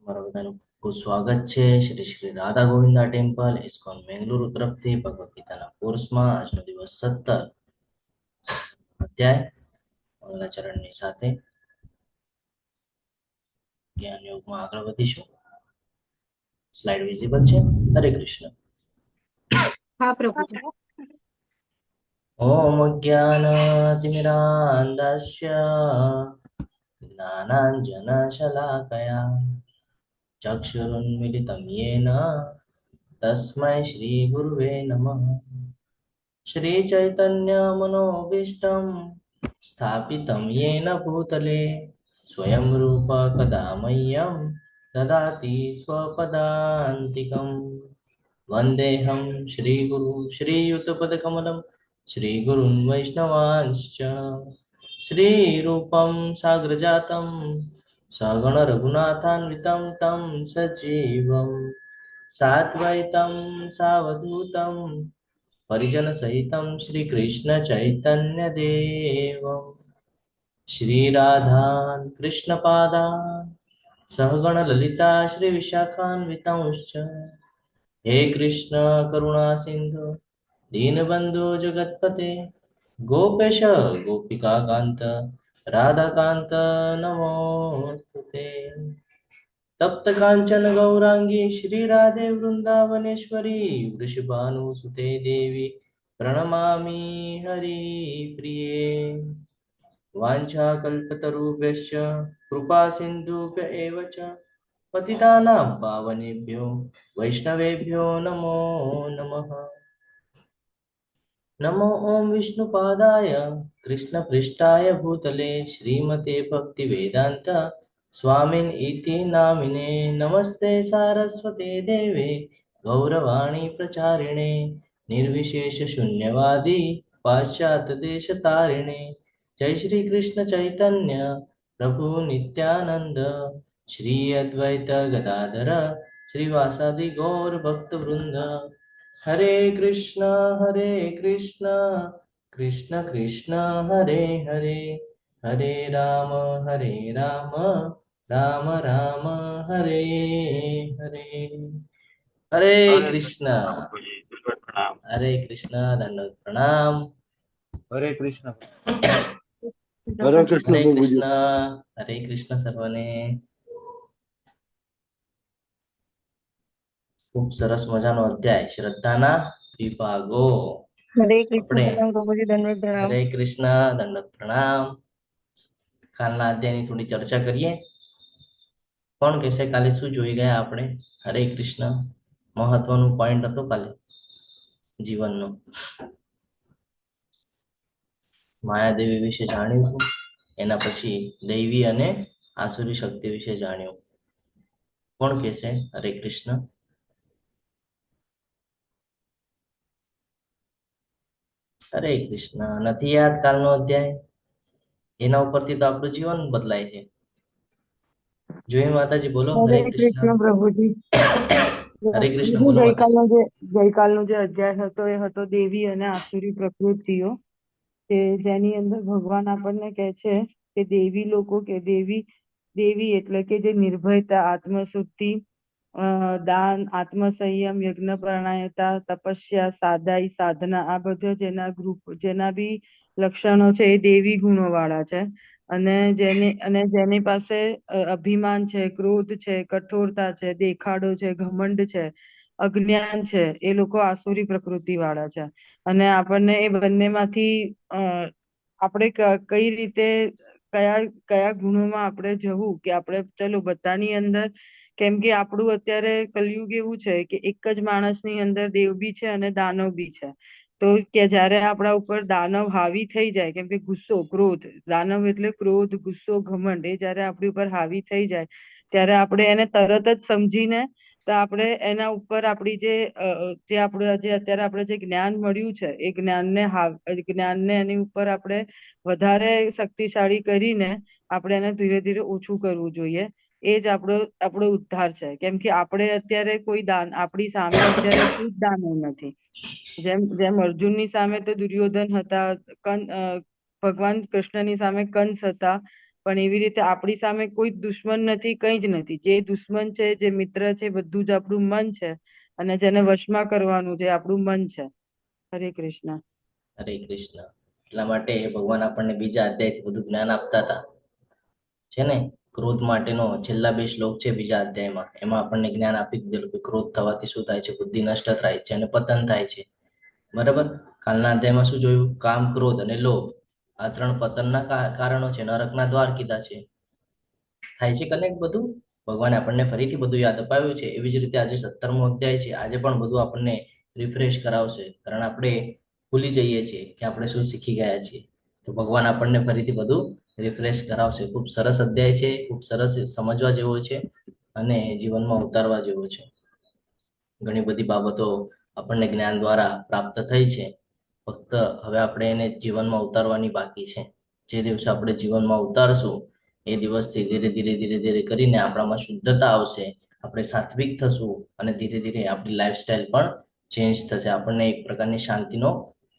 તમારા બધાનું ખૂબ સ્વાગત છે શ્રી શ્રી રાધા ગોવિંદા ટેમ્પલ ઇસ્કોન બેંગલુરુ તરફથી ભગવદ ગીતાના કોર્સમાં આજનો દિવસ 17 અધ્યાય મંગલાચરણની સાથે જ્ઞાન યોગમાં આગળ વધીશું. સ્લાઇડ વિઝિબલ છે? હરે કૃષ્ણ. હા પ્રભુજી. ઓમ જ્ઞાનતિમિરાન્ધસ્ય જ્ઞાનાંજનશલાકયા ચક્ષુરુન્મિલિतं येन तस्मै श्रीगुरुवे नमः. श्रीचैतन्यमनोभीष्टं स्थापितं येन भूतले स्वयं रूप कदा मह्यं ददाति स्वपदान्तिकं. वन्देऽहं श्रीगुरु श्रीयुतपदकमलं श्रीगुरुन् वैष्णवांश्च श्रीरूपं साग्रजातं सगणरघुनाथान्वितं तं सजीवं साद्वैतं सावधूतं परिजनसहितं श्रीकृष्णचैतन्यदेवं श्रीराधान् कृष्णपादान् सहगणललिता श्रीविशाखान्वितांश्च. हे कृष्ण करुणा सिन्धु दीनबन्धु जगत्पते गोपेश गोपिकान्त राधाकान्त नमोऽस्तुते. तप्त कांचन गौरांगी श्रीराधे वृंदावनेश्वरी वृषभानुसुते देवी प्रणमामि हरिप्रिये. वाञ्छाकल्पतरुभ्यश्च कृपा सिन्धुभ्य एव च पतितानां पावनेभ्यो वैष्णवेभ्यो नमो नमः. नमो ओम विष्णुपादाय कृष्णपृष्ठाय भूतले श्रीमते भक्तिवेदांत स्वामिन इति नामिने नमस्ते सारस्वते देवे गौरवाणी प्रचारिणे निर्विशेष शून्यवादी पाश्चात्य देश तारिणे. जय श्री कृष्ण चैतन्य प्रभु नित्यानंद श्री अद्वैत गदाधर श्रीवासादि गौर भक्त वृंद. हरे कृष्ण कृष्ण कृष्ण हरे हरे हरे राम राम राम हरे हरे. हरे कृष्ण. हरे कृष्ण. दंडवत प्रणाम. हरे कृष्ण. हरे कृष्ण. हरे कृष्ण सर्वने. खूब सरस मजानो अध्याय श्रद्धाना विभागो. હરે આપણે કૃષ્ણ પ્રભુજી દંડવત પ્રણામ. હરે કૃષ્ણ દંડવત પ્રણામ. કાલના અધ્યાયની થોડી ચર્ચા કરીએ. કોણ કહેશે કાલે શું જોઈ ગયા આપણે? હરે કૃષ્ણ મહત્વનું પોઈન્ટ હતો કાલે જીવનનો. માયાદેવી વિશે જાણ્યું હતું, એના પછી દૈવી અને આસુરી શક્તિ વિશે જાણ્યું. કોણ કહેશે હરે કૃષ્ણ? હરે કૃષ્ણ. નથી યાદ કાલનો અધ્યાય? એના ઉપરથી તો આપણું જીવન બદલાય છે. જોઈ માતાજી બોલો હરે હરે કૃષ્ણ. કૃષ્ણ પ્રભુજી. હરે કૃષ્ણ બોલો માતાજી. ગઈકાલનો જે અધ્યાય હતો એ હતો દેવી અને આસુરી પ્રકૃતિઓ, કે જેની અંદર ભગવાન આપણને કહે છે કે દેવી લોકો કે દેવી એટલે કે જે નિર્ભયતા, આત્મશુદ્ધિ, દાન, આત્મસંયમ, યજ્ઞ પ્રણાયતા, તપસ્યા, સાદાઈ, સાધના, આ બધા જેના બી લક્ષણો છે એ દેવી ગુણો વાળા છે. જેની પાસે અભિમાન છે, ક્રોધ છે, કઠોરતા છે, દેખાડો છે, ઘમંડ છે, અજ્ઞાન છે, એ લોકો આસુરી પ્રકૃતિ વાળા છે. અને આપણને એ બંનેમાંથી આપણે કઈ રીતે કયા કયા ગુણોમાં આપણે જવું, કે આપણે ચલો બધાની અંદર, કેમ કે આપણું અત્યારે કલયુગ એવું છે કે એક જ માણસની અંદર દેવ બી છે અને દાનવ બી છે. તો કે જ્યારે આપણા ઉપર દાનવ હાવી થઈ જાય, કેમ કે ગુસ્સો, ક્રોધ, દાનવ એટલે ક્રોધ, ગુસ્સો, ઘમંડ, એ જ્યારે આપણી ઉપર હાવી થઈ જાય ત્યારે આપણે એને તરત જ સમજીને તો આપણે એના ઉપર આપણી જે અત્યારે આપણે જે જ્ઞાન મળ્યું છે એ જ્ઞાનને એની ઉપર આપણે વધારે શક્તિશાળી કરીને આપણે એને ધીરે ધીરે ઓછું કરવું જોઈએ. એ જ આપણો ઉદ્ધાર છે. કેમ કે આપણે અત્યારે આપણી સામે અત્યારે કોઈ જ દાનવ નથી. જેમ જેમ અર્જુનની સામે તો દુર્યોધન હતા, ભગવાન કૃષ્ણની સામે કંસ હતા, પણ એવી રીતે આપણી સામે કોઈ દુશ્મન નથી, કંઈ જ નથી. જે દુશ્મન છે, જે મિત્ર છે, બધું જ આપણું મન છે. અને જેને વશમાં કરવાનું છે આપણું મન છે. હરે કૃષ્ણ. હરે કૃષ્ણ. એટલા માટે ભગવાન આપણને બીજા અધ્યાયથી બધું જ્ઞાન આપતા હતા, છે ને. ક્રોધ માટેનો છેલ્લા 2 શ્લોક છે બીજા અધ્યાયમાં, એમાં આપણને જ્ઞાન આપી દીધેલું કે ક્રોધ થવાથી શું થાય છે, બુદ્ધિ નષ્ટ થાય છે અને પતન થાય છે. બરાબર. કાલના અધ્યાયમાં શું જોયું? કામ, ક્રોધ અને લોભ, આ 3 પતનના કારણો છે, નરકના દ્વાર કીધા છે. થાય છે કનેક્ટ બધું? ભગવાને આપણને ફરીથી બધું યાદ અપાવ્યું છે. એવી જ રીતે આજે 17મો અધ્યાય છે, આજે પણ બધું આપણને રિફ્રેશ કરાવશે, કારણ આપણે ભૂલી જઈએ છીએ કે આપણે શું શીખી ગયા છીએ. તો ભગવાન આપણને ફરીથી બધું રિફ્રેશ કરાવશે. ખૂબ સરસ અધ્યાય છે, ખૂબ સરસ સમજવા જેવો છે અને જીવનમાં ઉતારવા જેવો છે. ઘણી બધી બાબતો આપણને જ્ઞાન દ્વારા પ્રાપ્ત થઈ છે, ફક્ત હવે આપણે એને જીવનમાં ઉતારવાની બાકી છે. જે દિવસે આપણે જીવનમાં ઉતારશું એ દિવસથી ધીરે ધીરે ધીરે ધીરે કરીને આપણામાં શુદ્ધતા આવશે, આપણે સાત્વિક થશું અને ધીરે ધીરે આપણી લાઈફસ્ટાઈલ પણ ચેન્જ થશે. આપણને એક પ્રકારની શાંતિનો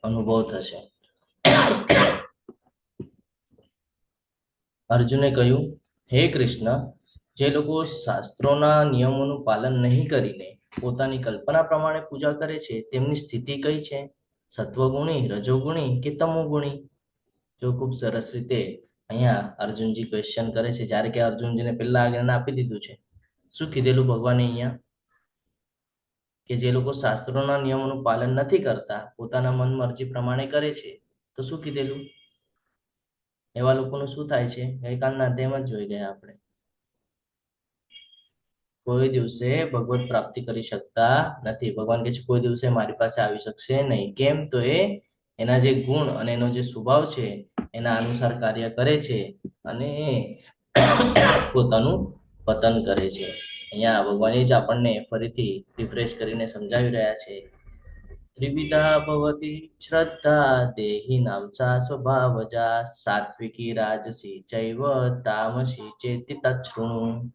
અનુભવ થશે. અર્જુને કહ્યું, હે કૃષ્ણ, જે લોકો શાસ્ત્રોના નિયમોનું પાલન નહીં કરીને પોતાની કલ્પના પ્રમાણે પૂજા કરે છે, તેમની સ્થિતિ કઈ છે? સત્વગુણી, રજોગુણી કે તમોગુણી? જો ખૂબ સરસ રીતે અહીંયા અર્જુનજી ક્વેશ્ચન કરે છે. જ્યારે કે અર્જુનજીને પહેલા જ્ઞાન આપી દીધું છે. શું કીધેલું ભગવાને અહીંયા? કે જે લોકો શાસ્ત્રોના નિયમોનું પાલન નથી કરતા, પોતાના મન મરજી પ્રમાણે કરે છે, તો શું કીધેલું? એવા લોકોનું શું થાય છે? ગઈકાલના અધ્યાયમાં જ જોઈ ગયા આપણે. કોઈ દિવસે ભગવત પ્રાપ્તિ કરી શકતા નથી. ભગવાન કહે છે કોઈ દિવસે મારી પાસે આવી શકશે નહીં. કેમ? તો એના જે ગુણ અને એનો જે સ્વભાવ છે એના અનુસાર કાર્ય કરે છે અને પોતાનું પતન કરે છે. અહીંયા ભગવાન જ આપણને ફરીથી રિફ્રેશ કરીને સમજાવી રહ્યા છે. ત્રિવિધા ભવતી શ્રદ્ધા દેહિનાં सा स्वभावजा સાત્વિકી રાજસી ચૈવ તામસી ચેતિ તચ્છૃણુ.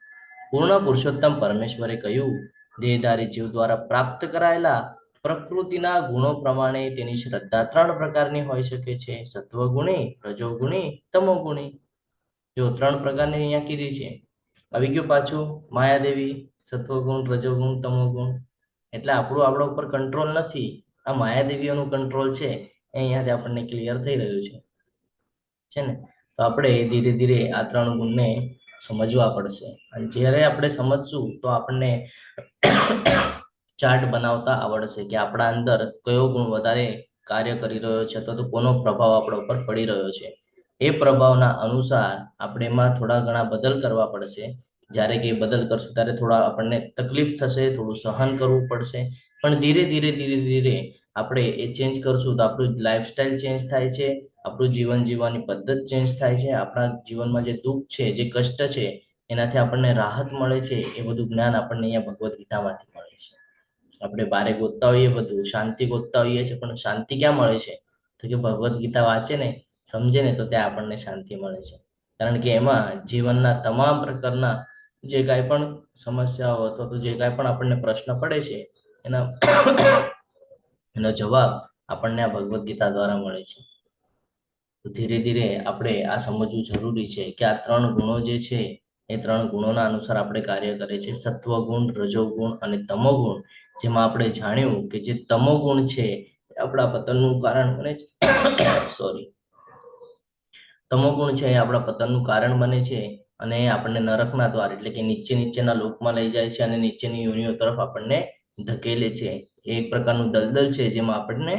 પૂર્ણ પુરુષોત્તમ પરમેશ્વરે કહ્યું, દેહધારી જીવ દ્વારા પ્રાપ્ત કરાયેલા પ્રકૃતિના ગુણો પ્રમાણે તેની શ્રદ્ધા 3 પ્રકારની હોઈ શકે છે: સત્વગુણી, રજોગુણી, તમોગુણી. જો 3 પ્રકારની અહીંયા કીધી છે. આવી ગયું પાછું માયાદેવી, સત્વગુણ, રજોગુણ, તમોગુણ. એટલે આપણા ઉપર કંટ્રોલ નથી, આ માયાદેવીઓનું કંટ્રોલ છે. અહીંયાથી આપણને ક્લિયર થઈ રહ્યું છે ને. તો આપણે ધીરે ધીરે આ 3 ગુણને સમજવા પડશે. અને જ્યારે આપણે સમજશું તો આપણને ચાર્ટ બનાવતા આવડશે કે આપણા અંદર કયો ગુણ વધારે કાર્ય કરી રહ્યો છે અથવા તો કોનો પ્રભાવ આપણા ઉપર પડી રહ્યો છે. એ પ્રભાવના અનુસાર આપણે એમાં થોડા ઘણા બદલ કરવા પડશે. જ્યારે કે બદલ કરશું ત્યારે થોડા આપણને તકલીફ થશે, થોડું સહન કરવું પડશે. પણ ધીરે ધીરે ધીરે ધીરે આપણે એ ચેન્જ કરશું તો આપણું લાઈફસ્ટાઈલ ચેન્જ થાય છે, આપણું જીવન જીવવાની પદ્ધતિ ચેન્જ થાય છે, આપણા જીવનમાં જે દુઃખ છે, જે કષ્ટ છે, એનાથી આપણને રાહત મળે છે. એ બધું જ્ઞાન આપણને અહીંયા ભગવદ્ ગીતામાંથી મળે છે. આપણે બારે ગોતતા હોઈએ બધું, શાંતિ ગોતતા હોઈએ છીએ, પણ શાંતિ ક્યાં મળે છે? તો કે ભગવદ્ ગીતા વાંચે ને, સમજે ને, તો ત્યાં આપણને શાંતિ મળે છે. કારણ કે એમાં જીવનના તમામ પ્રકારના જે કાંઈ પણ સમસ્યાઓ અથવા તો જે કાંઈ પણ આપણને પ્રશ્ન પડે છે એનો જવાબ આપણને આ ભગવદ્ ગીતા દ્વારા મળે છે. તો ધીરે ધીરે આપણે આ સમજવું જરૂરી છે કે આ 3 ગુણો જે છે એ 3 ગુણોના અનુસાર આપણે કાર્ય કરે છે: સત્વગુણ, રજોગુણ અને તમોગુણ. જેમાં આપણે જાણ્યું કે જે તમોગુણ છે એ આપણા પતનનું કારણ બને છે. સોરી, તમોગુણ છે એ આપણા પતનનું કારણ બને છે અને આપણને નરકના દ્વાર એટલે કે નીચેના લોકમાં લઈ જાય છે અને નીચેની યોનિઓ તરફ આપણને ધકેલે છે. એ એક પ્રકારનું દલદલ છે જેમાં આપણને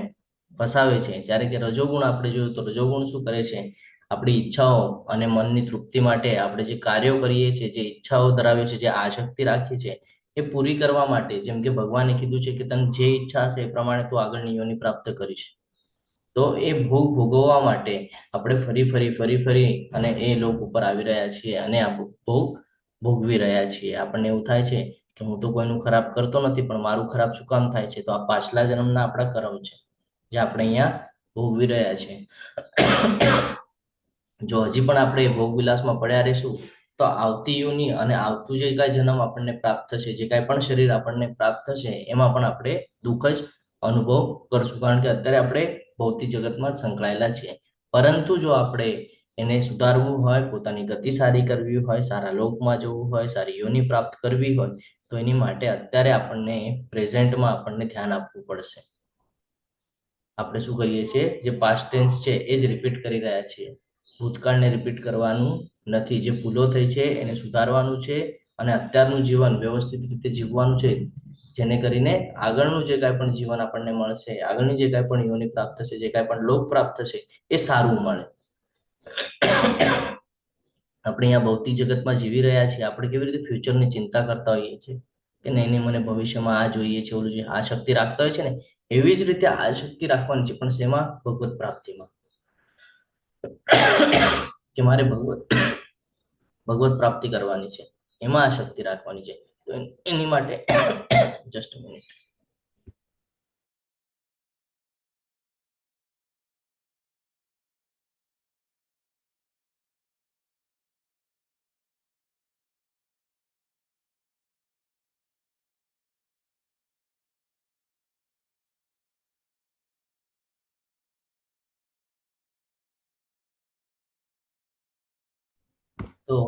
ફસાવે છે. જ્યારે કે રજોગુણ આપણે જોયું તો રજોગુણ શું કરે છે? આપણી ઈચ્છાઓ અને મનની તૃપ્તિ માટે આપણે જે કાર્યો કરીએ છીએ, જે ઈચ્છાઓ ધરાવીએ છીએ, જે આસક્તિ રાખીએ છીએ, એ પૂરી કરવા માટે, જેમ કે ભગવાને કીધું છે કે તને જે ઈચ્છા હશે એ પ્રમાણે તું આગળની યોનિ પ્રાપ્ત કરીશ. તો એ ભોગ ભોગવવા માટે આપણે ફરી અને એ લોક ઉપર આવી રહ્યા છીએ અને આ ભોગ ભોગવી રહ્યા છીએ. આપણને એવું થાય છે કે હું તો કોઈનું ખરાબ કરતો નથી, પણ મારું ખરાબ શું કામ થાય છે? તો આ પાછલા જન્મના આપણા કર્મ છે જે આપણે અહીંયા ભોગવી રહ્યા છીએ. જો હજી પણ આપણે ભોગ વિલાસમાં પડ્યા રહીશું તો આવતી યોનિ અને આવતું જે કાંઈ જન્મ આપણને પ્રાપ્ત થશે, જે કાંઈ પણ શરીર આપણને પ્રાપ્ત થશે, એમાં પણ આપણે દુઃખ જ અનુભવ કરશું. કારણ કે અત્યારે આપણે ભૌતિક જગતમાં સંકળાયેલા છીએ. પરંતુ જો આપણે એને સુધારવું હોય, પોતાની ગતિ સારી કરવી હોય, સારા લોકમાં જવું હોય, સારી યોની પ્રાપ્ત કરવી હોય, તો એની માટે અત્યારે આપણને પ્રેઝન્ટમાં આપણને ધ્યાન આપવું પડશે. આપણે શું કરીએ છીએ, જે પાસ્ટ ટેન્સ છે એ જ રિપીટ કરી રહ્યા છીએ. ભૂતકાળને રિપીટ કરવાનું નથી. જે ભૂલો થઈ છે એને સુધારવાનું છે અને અત્યારનું જીવન વ્યવસ્થિત રીતે જીવવાનું છે, જેને કરીને આગળનું જે કાંઈ પણ જીવન આપણને મળશે, આગળની જે કાંઈ પણ યોની પ્રાપ્ત થશે, જે કાંઈ પણ લોક પ્રાપ્ત થશે, એ સારું મળે. આપણે અહીંયા ભૌતિક જગતમાં જીવી રહ્યા છીએ, આપણે કેવી રીતે ફ્યુચરની ચિંતા કરતા હોઈએ છીએ કે નહીં નહીં મને ભવિષ્યમાં આ જોઈએ છે, ઓલું જોઈએ, આ શક્તિ રાખતા હોય છે ને, એવી જ રીતે આ શક્તિ રાખવાની છે, પણ શેમાં? ભગવત પ્રાપ્તિમાં. કે મારે ભગવત પ્રાપ્તિ કરવાની છે, એમાં આ શક્તિ રાખવાની છે. તો એની માટે જસ્ટ મિનિટ. તો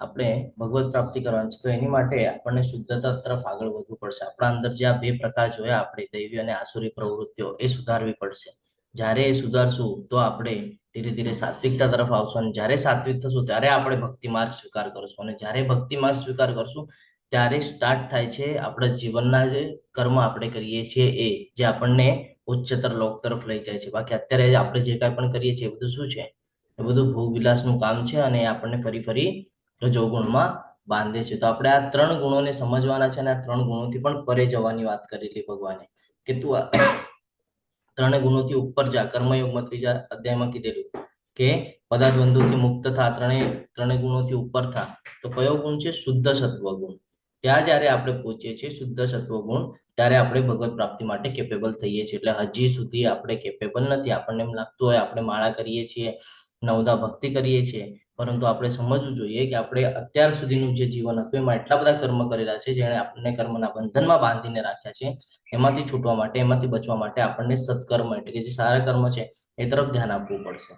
આપણે ભગવત પ્રાપ્તિ કરવાની છે, તો એની માટે આપણને શુદ્ધતા તરફ આગળ વધવું પડશે. આપણા અંદર જે આ બે પ્રકાર જોયા આપણે, દૈવી અને આસુરી પ્રવૃત્તિઓ, એ સુધારવી પડશે. જ્યારે એ સુધારશું તો આપણે ધીરે ધીરે સાત્વિકતા તરફ આવશું, અને જ્યારે સાત્વિક થશું ત્યારે આપણે ભક્તિ માર્ગ સ્વીકાર કરશું, અને જ્યારે ભક્તિ માર્ગ સ્વીકાર કરશું ત્યારે સ્ટાર્ટ થાય છે આપણા જીવનના જે કર્મ આપણે કરીએ છીએ એ, જે આપણને ઉચ્ચતર લોક તરફ લઈ જાય છે. બાકી અત્યારે આપણે જે કાંઈ પણ કરીએ છીએ એ બધું શું છે? એ બધું ભોગ વિલાસનું કામ છે, અને એ આપણને ફરી ફરી રજોગુણમાં બાંધે છે. તો આપણે આ 3 ગુણોને સમજવાના છે, અને આ 3 ગુણોથી પણ પરે જવાની વાત કરેલી ભગવાને, કે તું આ 3 ગુણોથી ઉપર જા. કર્મયોગમાં 3જા અધ્યાયમાં કીધેલું કે પદાદ્વંદોથી મુક્ત થા, ત્રણે ગુણોથી ઉપર થા. તો કયો ગુણ છે? શુદ્ધ સત્વ ગુણ. ત્યાં જ્યારે આપણે પહોંચીએ છીએ શુદ્ધ સત્વ ગુણ, ત્યારે આપણે ભગવત પ્રાપ્તિ માટે કેપેબલ થઈએ છીએ. એટલે હજી સુધી આપણે કેપેબલ નથી. આપણને એમ લાગતું હોય આપણે માળા કરીએ છીએ, નવદા ભક્તિ કરીએ છીએ, પરંતુ આપણે સમજવું જોઈએ કે આપણે અત્યાર સુધીનું જે જીવન હતું એમાં એટલા બધા કર્મ કરેલા છે જેણે આપણને કર્મના બંધનમાં બાંધીને રાખ્યા છે. એમાંથી છૂટવા માટે, એમાંથી બચવા માટે આપણને સત્કર્મ એટલે કે જે સારા કર્મ છે એ તરફ ધ્યાન આપવું પડશે,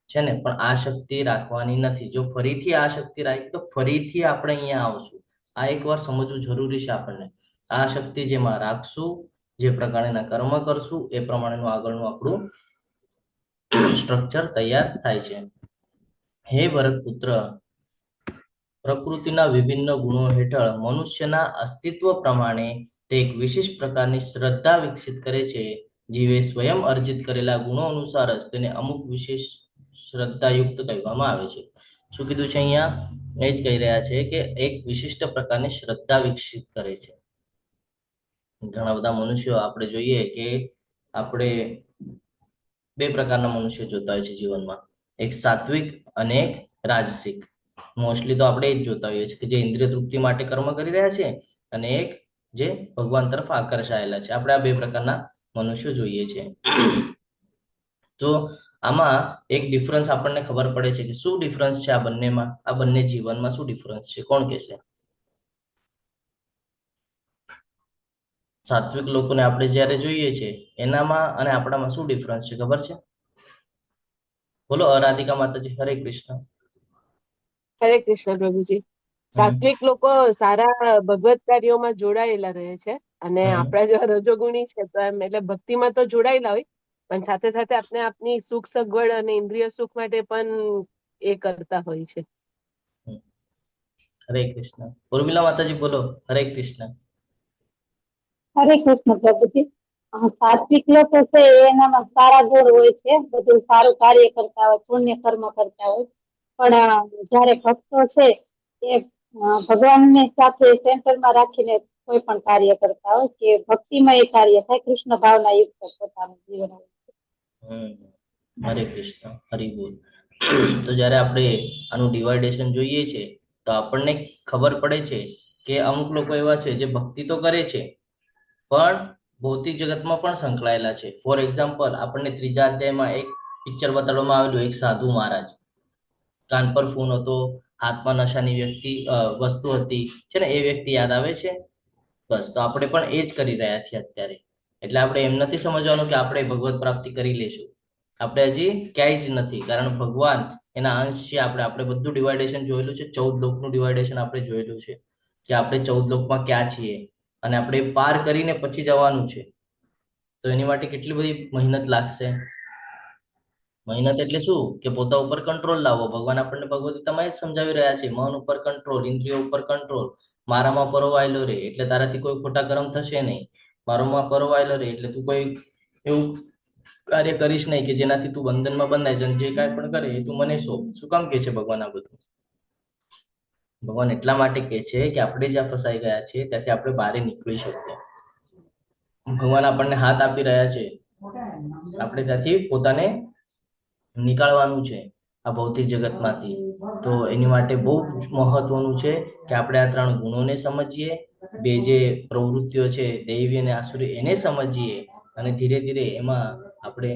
છે ને. પણ આ શક્તિ રાખવાની નથી. જો ફરીથી આ શક્તિ રાખી તો ફરીથી આપણે અહીંયા આવશું. આ એકવાર સમજવું જરૂરી છે આપણને. આ શક્તિ જેમાં રાખશું, જે પ્રકારના કર્મ કરશું, એ પ્રમાણેનું આગળનું આપણું સ્ટ્રક્ચર તૈયાર થાય છે. હે ભરત પુત્ર, પ્રકૃતિના વિભિન્ન ગુણો હેઠળ મનુષ્યના અસ્તિત્વ પ્રમાણે તે એક વિશિષ્ટ પ્રકારની શ્રદ્ધા વિકસિત કરે છે. જીવે સ્વયં અર્જિત કરેલા ગુણો અનુસાર જ તેને અમુક વિશેષ શ્રદ્ધાયુક્ત કહેવામાં આવે છે. શું કીધું છે અહીંયા? એ જ કહી રહ્યા છે કે એક વિશિષ્ટ પ્રકારની શ્રદ્ધા વિકસિત કરે છે. ઘણા બધા મનુષ્યો આપણે જોઈએ કે આપણે 2 પ્રકારના મનુષ્યો જોતા હોય છે જીવનમાં, એક સાત્વિક અને એક રાજસિક. મોસ્ટલી તો આપણે એ જ જોતા હોઈએ છીએ કે જે ઇન્દ્રિય તૃપ્તિ માટે કર્મ કરી રહ્યા છે, અને એક જે ભગવાન તરફ આકર્ષાયેલા છે. આપણે આ 2 પ્રકારના મનુષ્યો જોઈએ છીએ. તો આમાં એક ડિફરન્સ આપણને ખબર પડે છે કે શું ડિફરન્સ છે આ બંનેમાં, આ બંને જીવનમાં શું ડિફરન્સ છે? કોણ કહેશે? સાત્વિક લોકોને આપણે જ્યારે જોઈએ છે એનામાં અને આપણામાં શું ડિફરન્સ છે, ખબર છે? બોલો રાધિકા માતાજી. હરે કૃષ્ણ. હરે કૃષ્ણ પ્રભુજી. સાત્વિક લોકો સારા ભગવત કાર્યોમાં જોડાયેલા રહે છે, અને આપણા જેવા રજોગુણી છે તો એમ એટલે ભક્તિમાં તો જોડાયેલા હોય, પણ સાથે સાથે આપણે આપની સુખ સગવડ અને ઇન્દ્રિય સુખ માટે પણ એ કરતા હોય છે. હરે કૃષ્ણ. ઉર્મિલા માતાજી બોલો. હરે કૃષ્ણ. હરે કૃષ્ણ પ્રભુજી. સાત્વિક લોકો છે એનામાં સારા ગુણ હોય છે, બધું સારું કાર્ય કરતા હોય, પુણ્ય કર્મ કરતા હોય. પણ જયારે ભક્તો છે એ ભગવાનને સાથે સેન્ટરમાં રાખીને કોઈ પણ કાર્ય કરતા હોય કે ભક્તિમય કાર્ય થાય, કૃષ્ણ ભાવના યુક્ત પોતાનું જીવન. હરે કૃષ્ણ. હરિ બોલ. તો જ્યારે આપણે આનું ડિવાઇડેશન જોઈએ છે તો આપણને ખબર પડે છે કે અમુક લોકો એવા છે જે ભક્તિ તો કરે છે પણ ભૌતિક જગતમાં પણ સંકળાયેલા છે. ફોર એક્ઝામ્પલ, આપણને 3જા અધ્યાયમાં એક પિક્ચર બતાડવામાં આવેલું, એક સાધુ મહારાજ, કાન પર ફોન હતો, હાથમાં નશાની વસ્તુ હતી, છે ને, એ વ્યક્તિ યાદ આવે છે? બસ, તો આપણે પણ એ જ કરી રહ્યા છીએ અત્યારે. એટલે આપણે એમ નથી સમજવાનું કે આપણે ભગવત પ્રાપ્તિ કરી લેશું. આપણે હજી ક્યાંય જ નથી, કારણ ભગવાન એના અંશ છે. આપણે બધું ડિવાઇડેશન જોયેલું છે, 14 લોકનું ડિવાઇડેશન આપણે જોયેલું છે કે આપણે 14 લોકમાં ક્યાં છીએ અને આપણે પાર કરીને પછી જવાનું છે. તો એની માટે કેટલી બધી મહેનત લાગશે. મહેનત એટલે શું કે પોતા ઉપર કંટ્રોલ લાવવો. ભગવાન આપણને ભગવદ ગીતામાં એ જ સમજાવી રહ્યા છે, મન ઉપર કંટ્રોલ, ઇન્દ્રિયો ઉપર કંટ્રોલ. મારામાં પરોવાયેલો રે એટલે તારાથી કોઈ ખોટા કર્મ થશે નહીં. મારામાં પરોવાયેલો રે એટલે તું કોઈ એવું કાર્ય કરીશ નહીં કે જેનાથી તું બંધનમાં બંધાય છે. જે કાંઈ પણ કરે એ તું મને સોંપ. શું કામ કે છે ભગવાન આ બધું? ભગવાન એટલા માટે કે છે કે આપણે જ્યાં ફસાઈ ગયા છીએ ત્યાંથી આપણે બહાર નીકળી શકીએ. ભગવાન આપણને હાથ આપી રહ્યા છે, આપણે ત્યાંથી પોતાને નીકાળવાનું છે આ ભૌતિક જગતમાંથી. તો એની માટે બહુ જ મહત્વનું છે કે આપણે આ 3 ગુણોને સમજીએ, 2 જે પ્રવૃત્તિઓ છે દૈવી અને આસુરી એને સમજીએ અને ધીરે ધીરે એમાં આપણે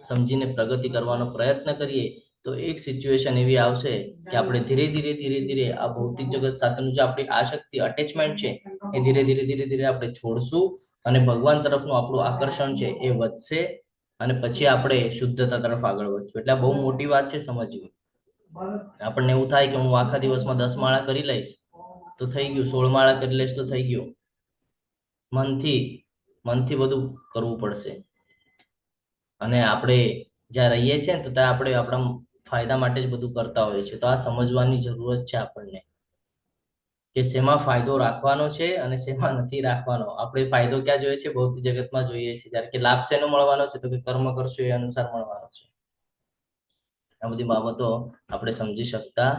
સમજીને પ્રગતિ કરવાનો પ્રયત્ન કરીએ. તો એક સિચ્યુએશન એવી આવશે કે આપણે ધીરે ધીરે આ ભૌતિક જગત સાથેનું જે આપણી આસક્તિ, અટેચમેન્ટ છે એ ધીરે ધીરે આપણે છોડશું અને ભગવાન તરફનું આપણું આકર્ષણ છે એ વધશે અને પછી આપણે શુદ્ધતા તરફ આગળ વધશું. એટલે બહુ મોટી વાત છે સમજવી. આપણને એવું થાય કે હું આખા દિવસમાં 10 માળા કરી લઈશ તો થઈ ગયું, 16 માળા કરી લઈશ તો થઈ ગયું. મનથી બધું કરવું પડશે. અને આપણે જ્યાં રહીએ છીએ તો ત્યાં આપણે આપણા ફાયદા માટે જ બધું કરતા હોઈએ છીએ. તો આ સમજવાની જરૂરત છે આપણને કે શેમાં ફાયદો રાખવાનો છે અને શેમાં નથી રાખવાનો. આપણે ફાયદો ક્યાં જોઈએ છે? ભૌતિક જગતમાં જોઈએ છે. જ્યારે કે લાભ શેનો મળવાનો છે? તો કે કર્મ કરશો એ અનુસાર મળવાનો છે. આ બધી બાબતો આપણે સમજી શકતા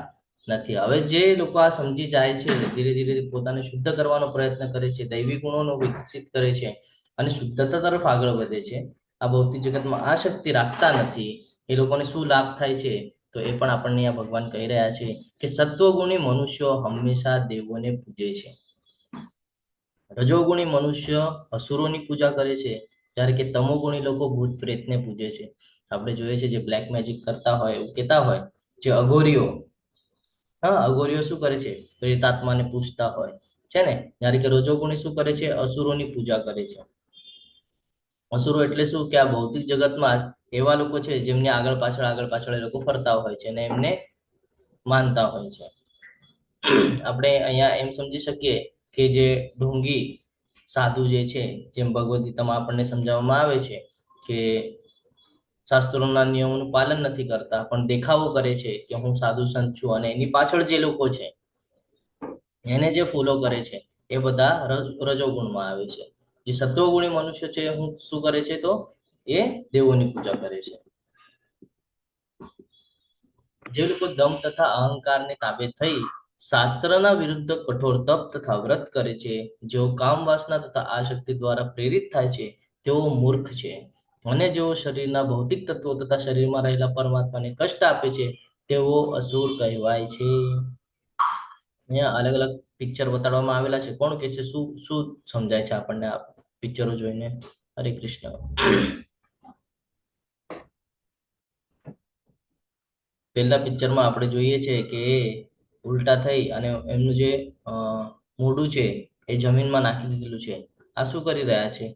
નથી. હવે જે લોકો આ સમજી જાય છે, ધીરે ધીરે પોતાને શુદ્ધ કરવાનો પ્રયત્ન કરે છે, દૈવી ગુણોનો વિકસિત કરે છે અને શુદ્ધતા તરફ આગળ વધે છે, આ ભૌતિક જગતમાં આ શક્તિ રાખતા નથી, એ લોકોને શું લાભ થાય છે? તો એ પણ આપણને આ ભગવાન કહી રહ્યા છે કે સત્વગુણી મનુષ્યો હંમેશા દેવોને પૂજે છે, રજોગુણી મનુષ્ય અસુરોની પૂજા કરે છે, જ્યારે કે તમોગુણી લોકો ભૂત પ્રેતને પૂજે છે. આપણે જોઈએ છે જે બ્લેક મેજિક કરતા હોય, એવું કહેતા હોય, જે અઘોરીઓ, અઘોરીઓ શું કરે છે? પ્રેતાત્માને પૂજતા હોય છે ને. જ્યારે કે રજોગુણી શું કરે છે? અસુરોની પૂજા કરે છે. અસુરો એટલે શું કે આ ભૌતિક જગતમાં એવા લોકો છે જેમને આગળ પાછળ એ લોકો ફરતા હોય છે અને એમને માનતા હોય છે. આપણે અહીંયા એમ સમજી શકીએ કે જે ઢોંગી સાધુ જે છે, જેમ ભગવદ ગીતામાં આપણને સમજાવવામાં આવે છે કે શાસ્ત્રોના નિયમોનું પાલન નથી કરતા પણ દેખાવો કરે છે કે હું સાધુ સંત છું, અને એની પાછળ જે લોકો છે એને જે ફોલો કરે છે એ બધા રજોગુણમાં આવે છે. જે સત્વગુણી મનુષ્ય છે હું શું કરે છે? તો એ દેવોની પૂજા કરે છે. જે લોકો દમ તથા અહંકારને તાબે થઈ શાસ્ત્રના વિરુદ્ધ કઠોર તપ તથા વ્રત કરે છે, જેઓ કામ વાસના તથા આસક્તિ દ્વારા પ્રેરિત થાય છે, તેઓ મૂર્ખ છે. અને જેઓ શરીરના ભૌતિક તત્વો તથા શરીરમાં રહેલા પરમાત્માને કષ્ટ આપે છે, તેઓ અસુર કહેવાય છે. અહીંયા અલગ અલગ પિક્ચર બતાડવામાં આવેલા છે. કોણ કહેશે શું શું સમજાય છે આપણને આ પિક્ચરો જોઈને? હરે કૃષ્ણ. પહેલા પિક્ચરમાં આપણે જોઈએ છે કે એ ઉલટા થઈ અને એમનું જે મોઢું છે એ જમીનમાં નાખી દીધેલું છે. આ શું કરી રહ્યા છે?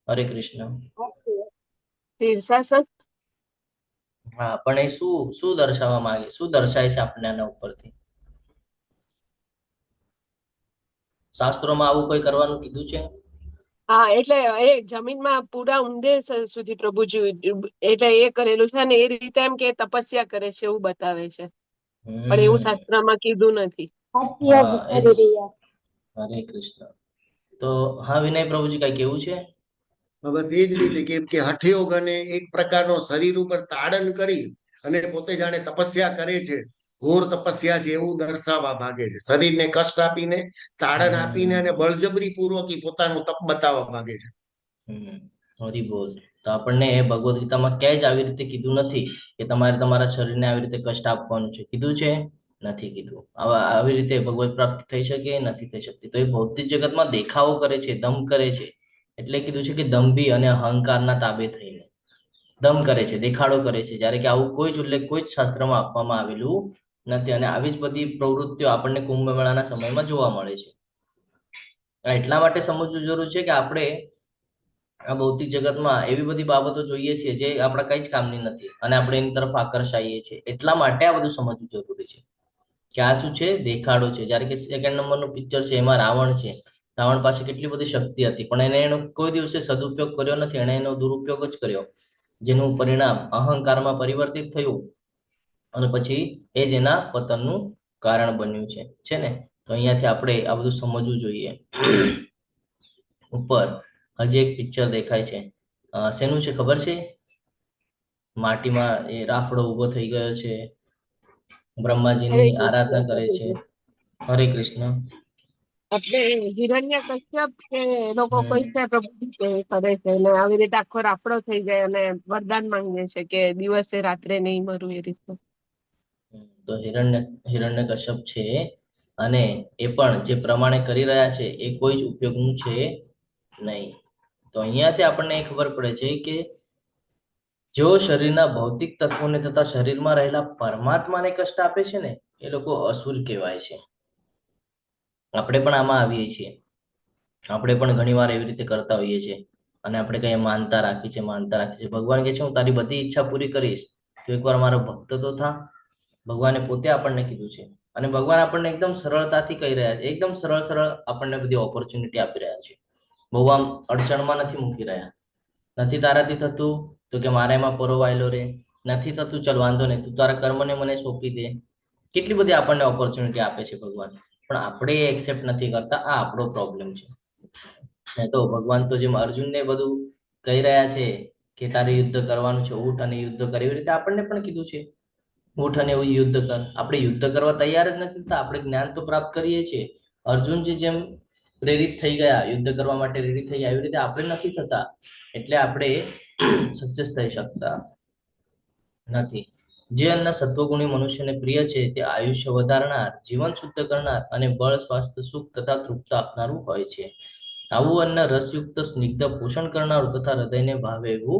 હરે કૃષ્ણ. શીર્ષાસન. હા, પણ એ શું શું દર્શાવવા માંગે, શું દર્શાય છે આપણને આના ઉપરથી? શાસ્ત્રોમાં આવું કોઈ કરવાનું કીધું છે? હા, એટલે એ જમીનમાં પૂરા ઊંડે સુધી પ્રભુજી એટલે એ કરેલું છે ને એ રીતે એમ કે તપસ્યા કરે છે એવું બતાવે છે, પણ એવું શાસ્ત્રમાં કીધું નથી. હઠયોગ કરી રહ્યા. હરે કૃષ્ણ. તો હા વિનય પ્રભુજી કઈ કેવું છે? બસ એ જ રીતે કેમ કે હઠયોગ અને એક પ્રકારનો શરીર ઉપર તાડન કરી અને પોતે જાણે તપસ્યા કરે છે, ઘોર તપસ્યા છે એવું દર્શાવવા માંગે છે. શરીરને કષ્ટ આપીને, તાડન આપીને અને બળજબરી પૂર્વક પોતાનું તપ બતાવવા માંગે છે. હરી બોલ. તો આપણને એ ભગવદ ગીતામાં ક્યાંય જ આવી રીતે કીધું નથી કે તમારે તમારા શરીરને આવી રીતે કષ્ટ આપવાનું છે. કીધું છે? નથી કીધું. આવી રીતે ભગવદ પ્રાપ્તિ થઈ શકે? નથી થઈ શકતી. તો એ ભૌતિક જગતમાં દેખાવો કરે છે, દમ કરે છે. એટલે કીધું છે કે દંભી અને અહંકારના તાબે થઈને દમ કરે છે, દેખાડો કરે છે, જ્યારે કે આવું કોઈ જ ઉલ્લેખ કોઈ જ શાસ્ત્રમાં આપવામાં આવેલું નથી. અને આવી જ બધી પ્રવૃત્તિઓ આપણને કુંભ મેળાના સમયમાં જોવા મળે છે. એટલા માટે સમજવું જરૂર છે કે આપણે આ ભૌતિક જગતમાં એવી બધી બાબતો જોઈએ છીએ જે આપણા કઈ જ કામની નથી અને આપણે એની તરફ આકર્ષાઈએ છીએ. એટલા માટે આ બધું સમજવું જરૂરી છે કે આ શું છે, દેખાડો છે. જ્યારે કે સેકન્ડ નંબરનું પિક્ચર છે એમાં રાવણ છે. રાવણ પાસે કેટલી બધી શક્તિ હતી, પણ એને એનો કોઈ દિવસે સદુપયોગ કર્યો નથી, એણે એનો દુરુપયોગ જ કર્યો, જેનું પરિણામ અહંકારમાં પરિવર્તિત થયું અને પછી એ જ એના પતનનું કારણ બન્યું છે ને. તો અહીંયાથી આપણે આ બધું સમજવું જોઈએ. ઉપર હજી એક પિક્ચર દેખાય છે. શેનું છે ખબર છે? માટીમાં એ રાફડો ઉભો થઈ ગયો છે, હરે બ્રહ્માજીની આરાધના કૃષ્ણ કરે છે. પ્રભુજી. હરે કૃષ્ણ. આપણે હિરણ્યકશ્યપ કે એ લોકો કોઈ હમ છે પ્રભુજી કે કરે છે ને આવી રીતે આખો રાફડો થઈ જાય અને વરદાન માંગે છે કે દિવસે રાત્રે નહીં મરું એ રીતે. તો હિરણ્ય કશ્યપ છે અને એ પણ જે પ્રમાણે કરી રહ્યા છે એ કોઈ જ ઉપયોગનું છે નહીં. તો અહીંયાથી આપણને એ ખબર પડે છે કે જો શરીરના ભૌતિક તત્વોને તથા શરીરમાં રહેલા પરમાત્માને કષ્ટ આપે છે ને, એ લોકો અસુર કહેવાય છે. આપણે પણ આમાં આવીએ છીએ. આપણે પણ ઘણીવાર એવી રીતે કરતા હોઈએ છીએ અને આપણે કઈ માનતા રાખી છે. ભગવાન કહે છે હું તારી બધી ઈચ્છા પૂરી કરીશ, તો એકવાર મારો ભક્ત તો થા. ભગવાને પોતે આપણને કીધું છે અને ભગવાન આપણને એકદમ સરળતાથી કહી રહ્યા છે, એકદમ સરળ આપણને બધી ઓપોર્ચ્યુનિટી આપી રહ્યા છે. બહુ આમ અડચણમાં નથી મૂકી રહ્યા. નથી તારાથી થતું તો કે મારે એમાં પરોવાયેલો રે, નથી થતું ચલ વાંધો નહીં, તું તારા કર્મને મને સોંપી દે. કેટલી બધી આપણને ઓપોર્ચ્યુનિટી આપે છે ભગવાન, પણ આપણે એ એક્સેપ્ટ નથી કરતા. આ આપણો પ્રોબ્લેમ છે. તો ભગવાન તો જેમ અર્જુનને બધું કહી રહ્યા છે કે તારે યુદ્ધ કરવાનું છે, ઊઠ અને યુદ્ધ કર, એવી રીતે આપણને પણ કીધું છે ઊઠ અને એવું યુદ્ધ કર. આપણે યુદ્ધ કરવા તૈયાર જ નથી થતા. આપણે જ્ઞાન તો પ્રાપ્ત કરીએ છીએ. અર્જુનજી જેમ પ્રેરિત થઈ ગયા, યુદ્ધ કરવા માટે રેડી થઈ ગયા, એવી રીતે આપણે નથી થતા. એટલે આપણે સક્સેસ થઈ શકતા નથી. જે અન્ન સત્વગુણી મનુષ્યને પ્રિય છે તે આયુષ્ય વધારનાર, જીવન શુદ્ધ કરનાર અને બળ, સ્વાસ્થ્ય, સુખ તથા તૃપ્ત આપનારું હોય છે. આવું અન્ન રસયુક્ત, સ્નિગ્ધ, પોષણ કરનારું તથા હૃદયને ભાવે એવું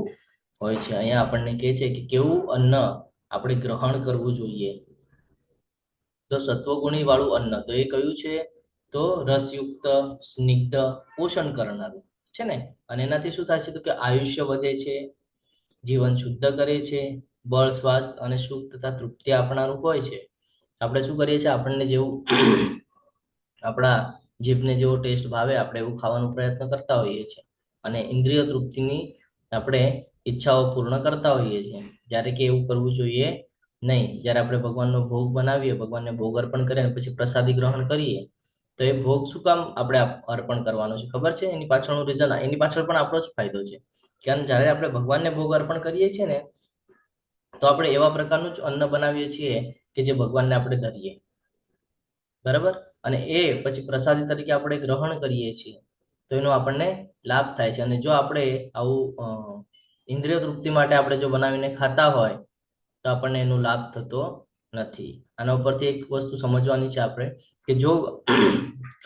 હોય છે. અહીંયા આપણને કહે છે કે કેવું અન્ન આપણે ગ્રહણ કરવું જોઈએ. તો સત્વગુણી વાળું અન્ન તો એ કયું છે? તો રસયુક્ત, સ્નિગ્ધ, પોષણ કરનારું છે ને. અને એનાથી શું થાય છે? તો કે આયુષ્ય વધે છે, જીવન શુદ્ધ કરે છે, બળ, સ્વાસ્થ્ય અને સુખ તથા તૃપ્તિ આપનારું હોય છે. આપણે શું કરીએ છીએ? આપણને જેવું આપણા જીભને જેવો ટેસ્ટ ભાવે આપણે એવું ખાવાનો પ્રયત્ન કરતા હોઈએ છીએ અને ઇન્દ્રિય તૃપ્તિની આપણે ઈચ્છાઓ પૂર્ણ કરતા હોઈએ છીએ. જ્યારે કે એવું કરવું જોઈએ નહીં. જ્યારે આપણે ભગવાનનો ભોગ બનાવીએ, ભગવાનને ભોગ અર્પણ કરીએ અને પછી પ્રસાદી ગ્રહણ કરીએ, તો એ ભોગ શું કામ આપણે અર્પણ કરવાનો છે ખબર છે? એની પાછળનું રીઝન, એની પાછળ પણ આપણો જ ફાયદો છે. કારણ જ્યારે આપણે ભગવાનને ભોગ અર્પણ કરીએ છીએ ને, તો આપણે એવા પ્રકારનું જ અન્ન બનાવીએ છીએ કે જે ભગવાનને આપણે ધરીએ, બરાબર. અને એ પછી પ્રસાદી તરીકે આપણે ગ્રહણ કરીએ છીએ, તો એનો આપણને લાભ થાય છે. અને જો આપણે આવું ઇન્દ્રિય તૃપ્તિ માટે આપણે જો બનાવીને ખાતા હોય તો આપણને એનો લાભ થતો નથી. આના ઉપરથી એક વસ્તુ સમજવાની છે આપણે કે જો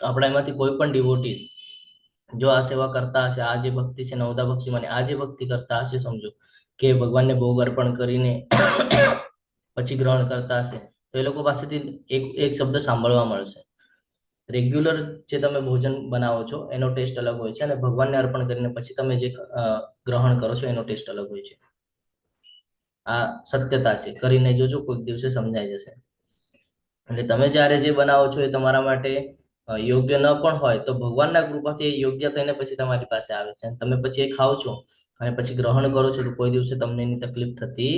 આપણા એમાંથી કોઈ પણ ડિવોટીસ જો આ સેવા કરતા હશે, આ જે ભક્તિ છે નવદા ભક્તિમાં, આ જે ભક્તિ કરતા હશે, સમજો કે ભગવાનને ભોગ અર્પણ કરીને પછી ગ્રહણ કરતા હશે, તો એ લોકો પાસેથી એક શબ્દ સાંભળવા મળશે. રેગ્યુલર જે તમે ભોજન બનાવો છો એનો ટેસ્ટ અલગ હોય છે અને ભગવાનને અર્પણ કરીને પછી તમે જે ગ્રહણ કરો છો એનો ટેસ્ટ અલગ હોય છે. આ સત્યતા છે. કરીને જોજો, કોઈક દિવસે સમજાઈ જશે. એટલે તમે જ્યારે જે બનાવો છો એ તમારા માટે યોગ્ય ન પણ હોય તો ભગવાનના કૃપાથી એ યોગ્ય થઈને પછી તમારી પાસે આવે છે. તમે પછી એ ખાઓ છો અને પછી ગ્રહણ કરો છો તો કોઈ દિવસે તમને એની તકલીફ થતી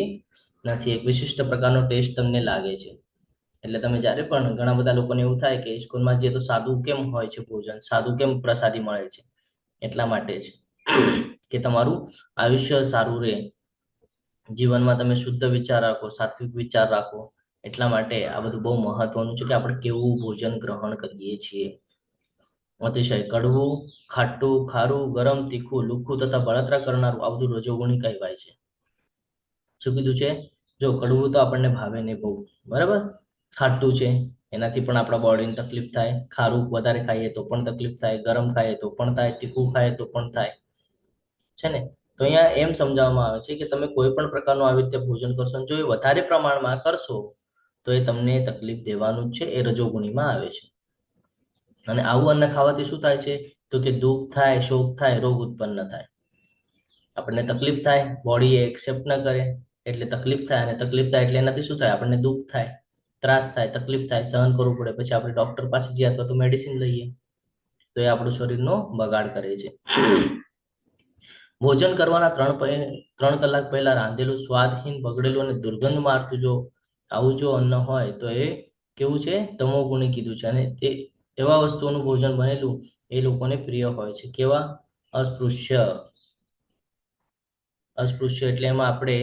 નથી. એક વિશિષ્ટ પ્રકારનો ટેસ્ટ તમને લાગે છે. એટલે તમે જ્યારે પણ, ઘણા બધા લોકોને એવું થાય કે સ્કૂલમાં જે તો સાદું કેમ હોય છે ભોજન, સાદું કેમ પ્રસાદી મળે છે, એટલા માટે જ કે તમારું આયુષ્ય સારું રહે, જીવનમાં તમે શુદ્ધ વિચાર રાખો, સાત્વિક વિચાર રાખો. એટલા માટે આ બધું બહુ મહત્વનું છે કે આપણે કેવું ભોજન ગ્રહણ કરીએ છીએ. અતિશય કડવું, ખાટું, ખારું, ગરમ, તીખું, લુખું તથા બળતરા કરનારું આ બધું રજોગુણી કહેવાય છે. શું કીધું છે? જો કડવું તો આપણને ભાવે નહીં બહુ, બરાબર. ખાટું છે, એનાથી પણ આપણા બોડીને તકલીફ થાય. ખારું વધારે ખાઈએ તો પણ તકલીફ થાય, ગરમ ખાઈએ તો પણ થાય, તીખું ખાઈએ તો પણ થાય, છે ને. તો અહીંયા એમ સમજાવવામાં આવે છે કે તમે કોઈ પણ પ્રકારનું આવી રીતે ભોજન કરશો, જો એ વધારે પ્રમાણમાં કરશો તો એ તમને તકલીફ દેવાનું જ છે. એ રજોગુણીમાં આવે છે. અને આવું અન્ન ખાવાથી શું થાય છે? તો કે દુઃખ થાય, શોક થાય, રોગ ઉત્પન્ન થાય. આપણને તકલીફ થાય, બોડી એ એક્સેપ્ટ ન કરે એટલે તકલીફ થાય, અને તકલીફ થાય એટલે એનાથી શું થાય, આપણને દુઃખ થાય, ત્રાસ થાય, તકલીફ થાય, સહન કરવું પડે. પછી આપણે ડોક્ટર પાસે જઈએ અથવા તો મેડિસિન લઈએ, તો એ આપણું શરીરનો બગાડ કરે છે. ભોજન કરવાના 3 કલાક પહેલા રાંધેલું, સ્વાદહીન, બગડેલું અને દુર્ગંધ મારતું જો આવું જો અન્ન હોય તો એ કેવું છે, તમોગુણી કીધું છે. અને તે એવા વસ્તુઓનું ભોજન બનેલું એ લોકોને પ્રિય હોય છે. કેવા? અસ્પૃશ્ય. અસ્પૃશ્ય એટલે એમાં આપણે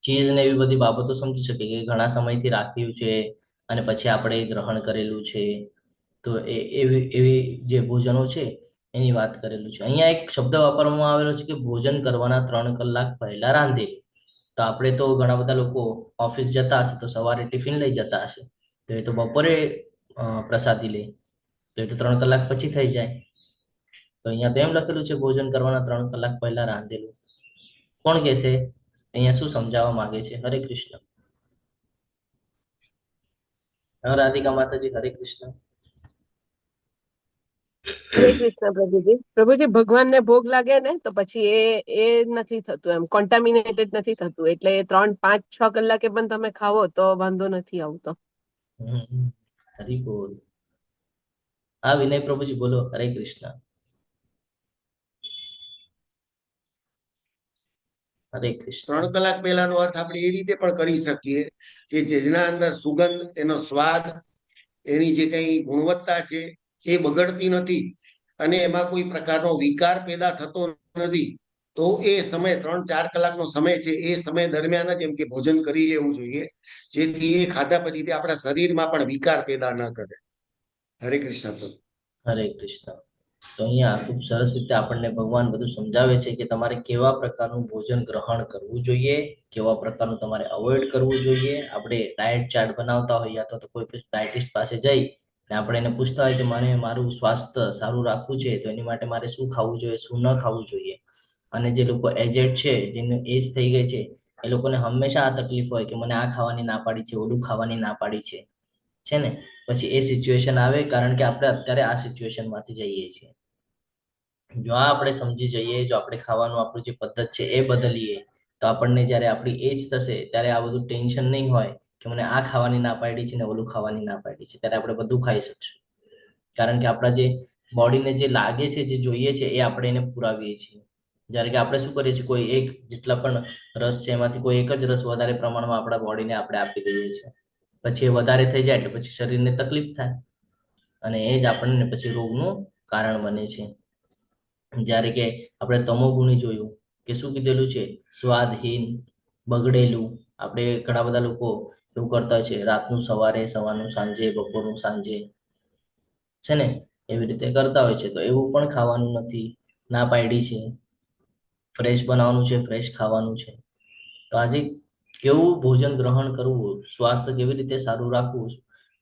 ચીજ ને એવી બધી બાબતો સમજી શકીએ કે ઘણા સમયથી રાખ્યું છે અને પછી આપણે ગ્રહણ કરેલું છે. તો એવી એવી જે ભોજનો છે એની વાત કરેલું છે. અહીંયા એક શબ્દ વાપરવામાં આવેલો છે કે ભોજન કરવાના 3 કલાક પહેલા રાંધે. તો આપણે તો ઘણા બધા લોકો ઓફિસ જતા હશે તો સવારે ટિફિન લઈ જતા હશે, તો એ તો બપોરે પ્રસાદી લે, તો એ તો 3 કલાક પછી થઈ જાય. તો અહીંયા તો એમ લખેલું છે ભોજન કરવાના 3 કલાક પહેલા રાંધેલું. કોણ કહેશે અહીંયા શું સમજાવવા માંગે છે? હરે કૃષ્ણ. રાધિકા માતાજી, હરે કૃષ્ણ. હરે કૃષ્ણ પ્રભુજી. પ્રભુજી, ભગવાનને ભોગ લાગે ને તો પછી એ નથી થતું, એમ કોન્ટામિનેટેડ નથી થતું, એટલે 3, 5, 6 કલાકે પણ તમે ખાવો તો વાંધો નથી આવતો. હરી બોલ. હા વિનય પ્રભુજી બોલો. હરે કૃષ્ણ. હરે કૃષ્ણ. 3 કલાક પહેલાનો અર્થ આપણે એ રીતે પણ કરી શકીએ કે જેના અંદર સુગંધ, એનો સ્વાદ, એની જે કઈ ગુણવત્તા છે એ બગડતી નથી અને એમાં કોઈ પ્રકારનો વિકાર પેદા થતો નથી. તો એ સમય 3-4 કલાકનો સમય છે, એ સમય દરમિયાન જ એમ કે ભોજન કરી લેવું જોઈએ, જેથી એ ખાધા પછી આપણા શરીરમાં પણ વિકાર પેદા ન કરે. હરે કૃષ્ણ. હરે કૃષ્ણ. તો અહીંયા ખૂબ સરસ રીતે આપણને ભગવાન બધું સમજાવે છે કે તમારે કેવા પ્રકારનું ભોજન ગ્રહણ કરવું જોઈએ, કેવા પ્રકારનું તમારે અવોઇડ કરવું જોઈએ. આપણે ડાયટ ચાર્ટ બનાવતા હોઈએ અથવા તો કોઈ ડાયટિસ્ટ પાસે જઈ અને આપણે એને પૂછતા હોય કે મને મારું સ્વાસ્થ્ય સારું રાખવું છે તો એની માટે મારે શું ખાવું જોઈએ, શું ન ખાવું જોઈએ. અને જે લોકો એજેડ છે, જેની એજ થઈ ગઈ છે, એ લોકોને હંમેશા આ તકલીફ હોય કે મને આ ખાવાની ના પાડી છે, ઓલું ખાવાની ના પાડી છે ને. પછી એ સિચ્યુએશન આવે કારણ કે આપણે અત્યારે આ સિચ્યુએશન માંથી જઈએ છીએ. જો આપણે સમજી જઈએ, જો આપણે ખાવાનું આપણું જે પદ્ધત છે એ બદલીએ, તો આપણને જ્યારે આપણી એજ થશે ત્યારે આ બધું ટેન્શન નહીં હોય કે મને આ ખાવાની ના પાડી છે ને ઓલું ખાવાની ના પાડી છે. ત્યારે આપણે બધું ખાઈ શકશું, કારણ કે આપણા જે બોડીને જે લાગે છે, જે જોઈએ છે એ આપણે એને પુરાવીએ છીએ. જ્યારે કે આપણે શું કરીએ છીએ, કોઈ એક જેટલા પણ રસ છે એમાંથી કોઈ એક જ રસ વધારે પ્રમાણમાં આપણા બોડીને આપણે આપી દઈએ છીએ. પછી એ વધારે થઈ જાય એટલે પછી શરીરને તકલીફ થાય અને એ જ આપણને પછી રોગનું કારણ બને છે. જ્યારે કે આપણે તમોગુણી જોયું કે શું કીધેલું છે, સ્વાદહીન, બગડેલું. આપણે ઘણા બધા લોકો એવું કરતા હોય છે, રાતનું સવારે, સવારનું સાંજે, બપોરનું સાંજે, છે ને, એવી રીતે કરતા હોય છે. તો એવું પણ ખાવાનું નથી, ના પાડી છે. ફ્રેશ બનાવવાનું છે, ફ્રેશ ખાવાનું છે. તો આજે કેવું ભોજન ગ્રહણ કરવું, સ્વાસ્થ્ય કેવી રીતે સારું રાખવું,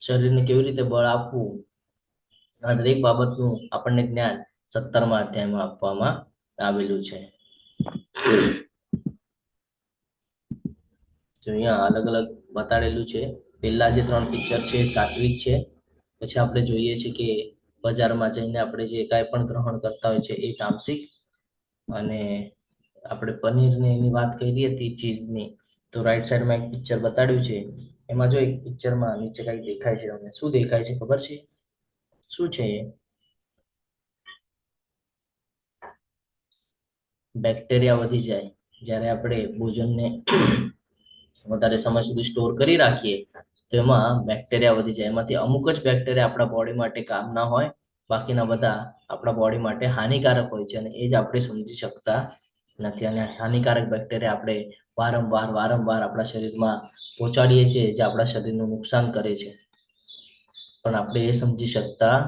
શરીરને કેવી રીતે બળ આપવું, આ દરેક બાબતનું આપણને જ્ઞાન 17મા અધ્યાયમાં આપવામાં આવેલું છે. જો અહીંયા અલગ અલગ બતાડેલું છે. પહેલા જે 3 પિક્ચર છે એ સાત્વિક છે. પછી આપણે જોઈએ છે કે બજારમાં જઈને આપણે જે કાંઈ પણ ગ્રહણ કરતા હોય છે એ તામસિક. અને આપણે પનીરની એની વાત કરી હતી, ચીઝની, તો રાઈટ સાઈડમાં એક પિક્ચર બતાડ્યું છે. એમાં જો એક પિક્ચરમાં નીચે કંઈક દેખાય છે, તમને શું દેખાય છે ખબર છે? શું છે એ? બેક્ટેરિયા વધી જાય જ્યારે આપણે ભોજનને વધારે સમય સુધી સ્ટોર કરી રાખીએ તો એમાં બેક્ટેરિયા વધી જાય. એમાંથી અમુક જ બેક્ટેરિયા આપણા બોડી માટે કામના હોય, બાકીના બધા આપણા બોડી માટે હાનિકારક હોય છે અને એ જ આપણે સમજી શકતા નથી. અને હાનિકારક બેક્ટેરિયા આપણે વારંવાર આપણા શરીરમાં પહોંચાડીએ છીએ, જે આપણા શરીરનું નુકસાન કરે છે, પણ આપણે એ સમજી શકતા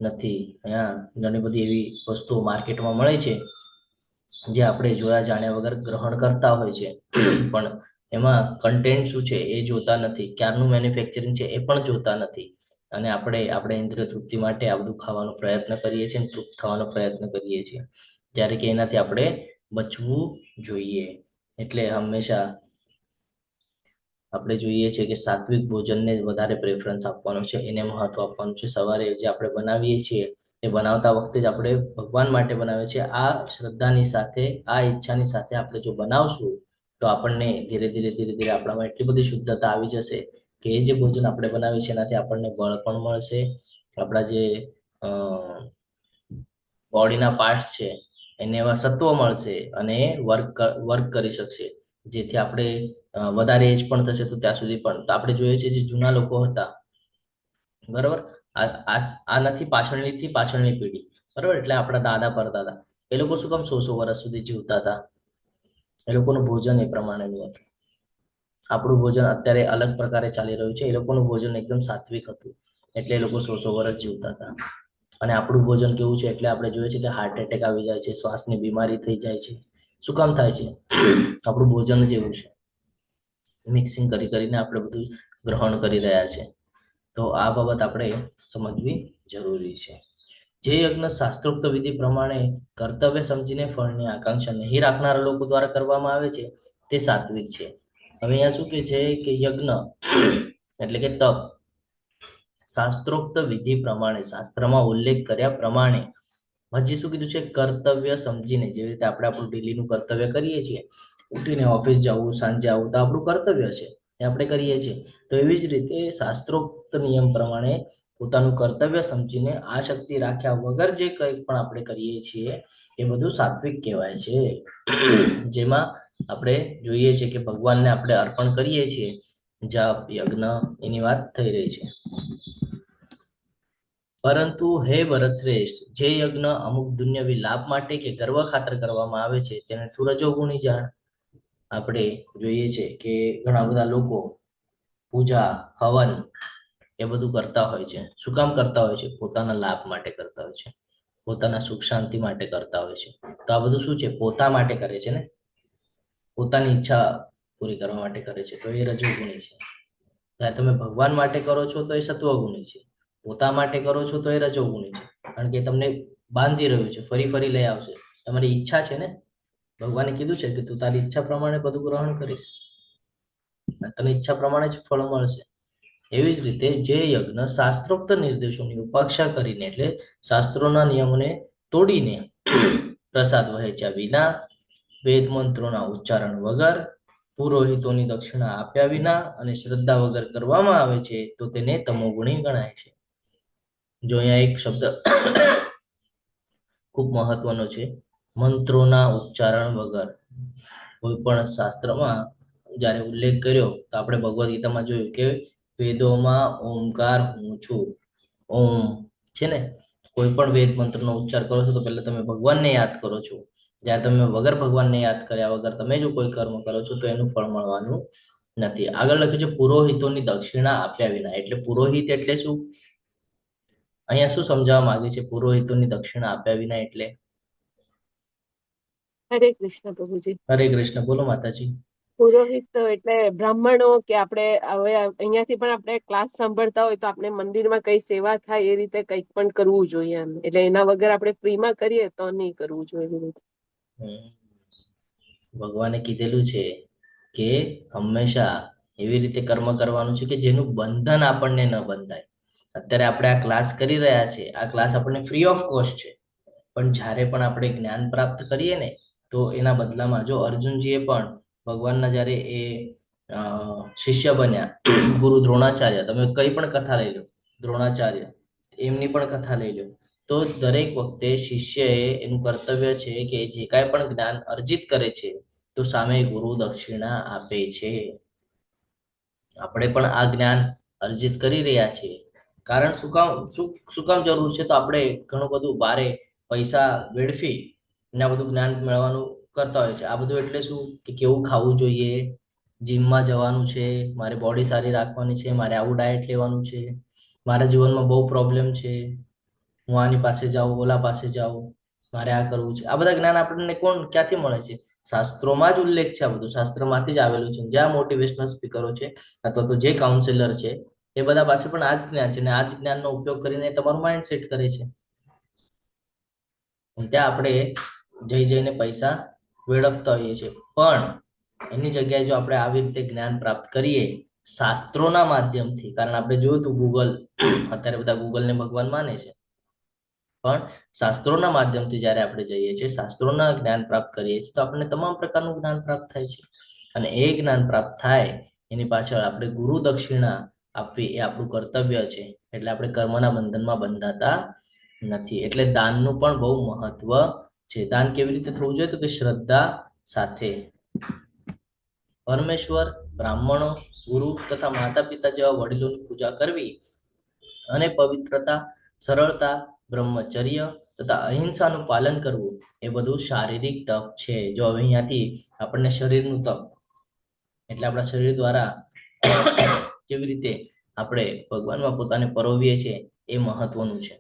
નથી. અહીંયા ઘણી બધી એવી વસ્તુઓ માર્કેટમાં મળે છે જે આપણે જોયા જાણ્યા વગર ગ્રહણ કરતા હોય છે, પણ એમાં કન્ટેન્ટ શું છે એ જોતા નથી, ક્યારનું મેન્યુફેક્ચરિંગ છે એ પણ જોતા નથી. અને આપણે ઇન્દ્રિય તૃપ્તિ માટે આ બધું ખાવાનો પ્રયત્ન કરીએ છીએ અને તૃપ્ત થવાનો પ્રયત્ન કરીએ છીએ, જ્યારે કે એનાથી આપણે બચવું જોઈએ. એટલે હંમેશા આપણે જોઈએ છીએ કે સાત્વિક ભોજનને વધારે પ્રેફરન્સ આપવાનું છે, એને મહત્વ આપવાનું છે. સવારે જે આપણે બનાવીએ છીએ એ બનાવતા વખતે જ આપણે ભગવાન માટે બનાવે છે. આ શ્રદ્ધાની સાથે, આ ઈચ્છાની સાથે આપણે જો બનાવશું તો આપણને ધીરે ધીરે ધીરે ધીરે આપણામાં એટલી બધી શુદ્ધતા આવી જશે કે એ જે ભોજન આપણે બનાવીએ છીએ એનાથી આપણને બળ પણ મળશે. આપણા જે બોડીના પાર્ટ્સ છે એને એવા સત્વો મળશે અને વર્ક કરી શકશે, જેથી આપણે વધારે એજ પણ થશે તો ત્યાં સુધી પણ. તો આપણે જોઈએ છીએ જે જૂના લોકો હતા, બરાબર, આ નથી પાછળની પેઢી, બરાબર, એટલે આપણા દાદા પરદાદા, એ લોકો શું કામ 100 વર્ષ સુધી જીવતા હતા? એ લોકોનું ભોજન એ પ્રમાણેનું હતું. આપણું ભોજન અત્યારે અલગ પ્રકારે ચાલી રહ્યું છે. એ લોકોનું ભોજન એકદમ સાત્વિક હતું એટલે એ લોકો 100 વર્ષ જીવતા હતા. અને આપણું ભોજન કેવું છે એટલે આપણે જોઈએ છીએ કે હાર્ટ એટેક આવી જાય છે, શ્વાસની બીમારી થઈ જાય છે. શું કામ થાય છે? આપણું ભોજન જ એવું છે, મિક્સિંગ કરીને આપણે બધું ગ્રહણ કરી રહ્યા છે. તો આ બાબત આપણે સમજવી જરૂરી છે. જે યજ્ઞ શાસ્ત્રોક્ત વિધિ પ્રમાણે કર્તવ્ય સમજીને ફળની આકાંક્ષા નહીં રાખનારા લોકો દ્વારા કરવામાં આવે છે તે સાત્વિક છે. હવે અહીંયા શું કે છે કે યજ્ઞ એટલે કે તપ શાસ્ત્રોક્ત વિધિ પ્રમાણે, શાસ્ત્રમાં ઉલ્લેખ કર્યા પ્રમાણે, હજી શું કીધું છે? કર્તવ્ય સમજીને. જેવી રીતે આપણે આપણું ડેલીનું કર્તવ્ય કરીએ છીએ, ઉઠીને ઓફિસ જવું, સાંજે આવવું, તો આપણું કર્તવ્ય છે, એ આપણે કરીએ છીએ. તો એવી જ રીતે શાસ્ત્રોક્ત નિયમ પ્રમાણે પોતાનું કર્તવ્ય સમજીને આ શક્તિ રાખ્યા વગર જે કંઈ પણ આપણે કરીએ છીએ એ બધું સાત્વિક કહેવાય છે. જેમાં આપણે જોઈએ છીએ કે ભગવાનને આપણે અર્પણ કરીએ છીએ, જપ, યજ્ઞ, એની વાત થઈ રહી છે. પરંતુ હે ભરત શ્રેષ્ઠ, જે યજ્ઞ અમુક દુન્યવી લાભ માટે કે ગર્વ ખાતર કરવામાં આવે છે તેને તું રજોગુણી જાણ. આપણે જોઈએ છે કે ઘણા બધા લોકો પૂજા, હવન એ બધું કરતા હોય છે. શું કામ કરતા હોય છે? પોતાના લાભ માટે કરતા હોય છે, પોતાના સુખ શાંતિ માટે કરતા હોય છે. તો આ બધું શું છે? પોતા માટે કરે છે ને, પોતાની ઈચ્છા પૂરી કરવા માટે કરે છે, તો એ રજોગુણી છે. જ્યારે તમે ભગવાન માટે કરો છો તો એ સત્વગુણી છે. પોતા માટે કરો છો તો એ રજોગુણી છે, કારણ કે તમને બાંધી રહ્યું છે, ફરી ફરી લઈ આવશે. તમારી ઈચ્છા છે ને, ભગવાને કીધું છે કે તું તારી ઈચ્છા પ્રમાણે બધું ગ્રહણ કરીશ, તને ઈચ્છા પ્રમાણે જ ફળ મળશે. એવી જ રીતે જે યજ્ઞ શાસ્ત્રોક્ત નિર્દેશોની ઉપાક્ષા કરીને, એટલે શાસ્ત્રોના નિયમોને તોડીને, પ્રસાદ વહેંચ્યા વિના, વેદ મંત્રોના ઉચ્ચારણ વગર, પુરોહિતોની દક્ષિણા આપ્યા વિના અને શ્રદ્ધા વગર કરવામાં આવે છે તો તેને તમોગુણી ગણાય છે. જો અહીંયા એક શબ્દ ખૂબ મહત્વનો છે, મંત્રોના ઉચ્ચારણ વગર. કોઈ પણ શાસ્ત્રમાં જ્યારે ઉલ્લેખ કર્યો તો આપણે ભગવદ્ ગીતામાં જોયું કે વેદોમાં ઓમકાર હું છું, ઓમ છે ને, કોઈ પણ વેદ મંત્રનો ઉચ્ચાર કરો છો તો પહેલા તમે ભગવાનને યાદ કરો છો. જ્યારે તમે વગર ભગવાનને યાદ કર્યા વગર તમે જો કોઈ કર્મ કરો છો તો એનું ફળ મળવાનું નથી. આગળ લખ્યું છે પુરોહિતોની દક્ષિણા આપ્યા વિના. એટલે પુરોહિત એટલે શું? અહીંયા શું સમજાવવા માંગે છે? પુરોહિતોની દક્ષિણા આપ્યા વિના એટલે? હરે કૃષ્ણ પ્રભુજી. હરે કૃષ્ણ. બોલો માતાજી. પુરોહિત એટલે બ્રાહ્મણો, કે આપણે હવે અહીંયાથી પણ આપણે ક્લાસ સાંભળતા હોય તો આપણે મંદિરમાં કઈ સેવા થાય એ રીતે કંઈક પણ કરવું જોઈએ એમ. એટલે એના વગર આપણે ફ્રીમાં કરીએ તો નહીં કરવું જોઈએ એવી રીતે. ભગવાને કીધેલું છે કે હંમેશા એવી રીતે કર્મ કરવાનું છે કે જેનું બંધન આપણને ન બંધાય. અત્યારે આપણે આ ક્લાસ કરી રહ્યા છે, આ ક્લાસ આપણને ફ્રી ઓફ કોસ્ટ છે, પણ જ્યારે પણ આપણે જ્ઞાન પ્રાપ્ત કરીએ ને તો એના બદલામાં, જો અર્જુનજીએ પણ ભગવાનના જ્યારે એ શિષ્ય બન્યા, ગુરુ દ્રોણાચાર્ય, તમે કઈ પણ કથા લઈ લો, દ્રોણાચાર્ય, એમની પણ કથા લઈ લો, તો દરેક વખતે શિષ્યએ એનું કર્તવ્ય છે કે જે કાંઈ પણ જ્ઞાન અર્જિત કરે છે તો સામે ગુરુ દક્ષિણા આપે છે. આપણે પણ આ જ્ઞાન અર્જિત કરી રહ્યા છીએ, કારણ શું કામ જરૂર છે? તો આપણે ઘણું બધું બારે પૈસા વેડફી ને આ બધું જ્ઞાન મેળવવાનું કરતા હોય છે. આ બધું એટલે શું? કે કેવું ખાવું જોઈએ, જીમમાં જવાનું છે, મારે બોડી સારી રાખવાની છે, મારે આવું ડાયટ લેવાનું છે, મારા જીવનમાં બહુ પ્રોબ્લેમ છે, હું આની પાસે જાઉં, ઓલા પાસે જાઉં, મારે આ કરવું છે. આ બધા જ્ઞાન આપણને ક્યાંથી મળે છે? શાસ્ત્રોમાં જ ઉલ્લેખ છે. આ બધું શાસ્ત્રમાંથી જ આવેલું છે. જ્યાં મોટિવેશનલ સ્પીકરો છે અથવા તો જે કાઉન્સિલર છે એ બધા પાસે પણ આ જ જ્ઞાન છે, અને આ જ જ્ઞાનનો ઉપયોગ કરીને તમારું માઇન્ડ સેટ કરે છે. ત્યાં આપણે જઈને પૈસા વેડફતા હોઈએ છીએ, પણ એની જગ્યાએ જો આપણે આવી રીતે જ્ઞાન પ્રાપ્ત કરીએ શાસ્ત્રોના માધ્યમથી, કારણ આપણે જોયું હતું ગૂગલ, અત્યારે બધા ગૂગલને ભગવાન માને છે, પણ શાસ્ત્રોના માધ્યમથી જ્યારે આપણે જઈએ છીએ, શાસ્ત્રોના જ્ઞાન પ્રાપ્ત કરીએ છીએ, તો આપણને તમામ પ્રકારનું જ્ઞાન પ્રાપ્ત થાય છે. અને એ જ્ઞાન પ્રાપ્ત થાય એની પાછળ આપણે ગુરુ દક્ષિણા આપવી એ આપણું કર્તવ્ય છે. એટલે આપણે કર્મના બંધનમાં બંધાતા નથી. એટલે દાનનું પણ બહુ મહત્વ છે. દાન કેવી રીતે થવું જોઈએ? તો કે શ્રદ્ધા સાથે. પરમેશ્વર, બ્રાહ્મણો, ગુરુ તથા માતા પિતા જેવા વડીલોની પૂજા કરવી અને પવિત્રતા, સરળતા, બ્રહ્મચર્ય તથા અહિંસાનું પાલન કરવું એ બધું શારીરિક તપ છે. જો હવે અહીંયાથી આપણને શરીરનું તપ એટલે આપણા શરીર દ્વારા કેવી રીતે આપણે ભગવાનમાં પોતાને પરોવીએ છીએ એ મહત્વનું છે.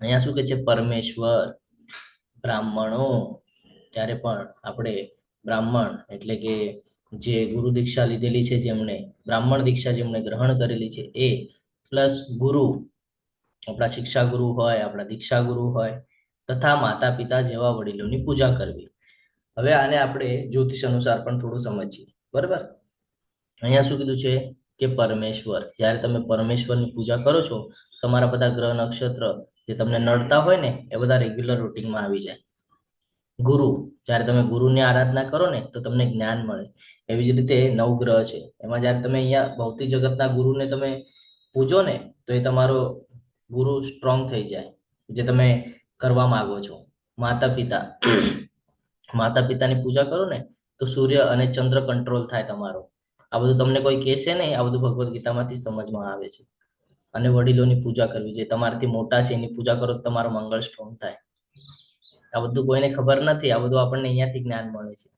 અહીંયા શું કે છે? પરમેશ્વર, બ્રાહ્મણો. ત્યારે પણ આપણે બ્રાહ્મણ એટલે કે જે ગુરુ દીક્ષા લીધેલી છે, જેમણે બ્રાહ્મણ દીક્ષા જેમણે ગ્રહણ કરેલી છે એ, પ્લસ ગુરુ, આપણા શિક્ષા ગુરુ હોય, આપણા દીક્ષા ગુરુ હોય, તથા માતા પિતા જેવા વડીલોની પૂજા કરવી. હવે આને આપણે જ્યોતિષ અનુસાર પણ થોડું સમજીએ. બરાબર? અહીંયા શું કીધું છે કે પરમેશ્વર, જ્યારે તમે પરમેશ્વરની પૂજા કરો છો, તમારા બધા ગ્રહ નક્ષત્ર જે તમને નડતા હોય ને એ બધા રેગ્યુલર રૂટીનમાં આવી જાય. ગુરુ, જ્યારે તમે ગુરુની આરાધના કરો ને તો તમને જ્ઞાન મળે. એવી જ રીતે નવગ્રહ છે, એમાં જ્યારે તમે અહીંયા ભૌતિક જગતના ગુરુને તમે પૂજો ને તો એ તમારો ગુરુ સ્ટ્રોંગ થઈ જાય, જે તમે કરવા માંગો છો. માતા પિતા, માતા પિતાની પૂજા કરો ને તો સૂર્ય અને ચંદ્ર કંટ્રોલ થાય તમારો. આ બધું તમને કોઈ કહેશે નહીં, આ બધું ભગવદ્ ગીતામાંથી સમજમાં આવે છે. અને વડીલોની પૂજા કરવી, જે તમારાથી મોટા છે એની પૂજા કરો તો તમારો મંગળ સ્ટ્રોંગ થાય. આ બધું કોઈને ખબર નથી, આ બધું આપણને અહીંયાથી જ્ઞાન મળે છે.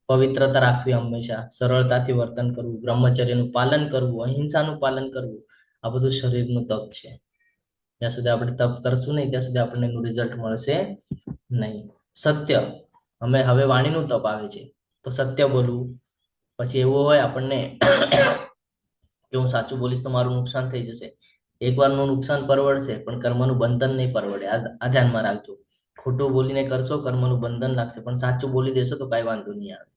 પવિત્રતા રાખવી હંમેશા, સરળતાથી વર્તન કરવું, બ્રહ્મચર્યનું પાલન કરવું, અહિંસાનું પાલન કરવું, આ બધું શરીરનું તપ છે. જ્યાં સુધી આપણે તપ કરશું નહીં ત્યાં સુધી આપણને એનું રિઝલ્ટ મળશે નહીં. સત્ય, હવે વાણીનું તપ આવે છે તો સત્ય બોલવું. પછી એવું હોય આપણને કે હું સાચું બોલીશ તો મારું નુકસાન થઈ જશે. એકવારનું નુકસાન પરવડશે પણ કર્મનું બંધન નહીં પરવડે. આ ધ્યાનમાં રાખજો. ખોટું બોલીને કરશો કર્મનું બંધન લાગશે, પણ સાચું બોલી દેશો તો કાંઈ વાંધો નહીં આવે.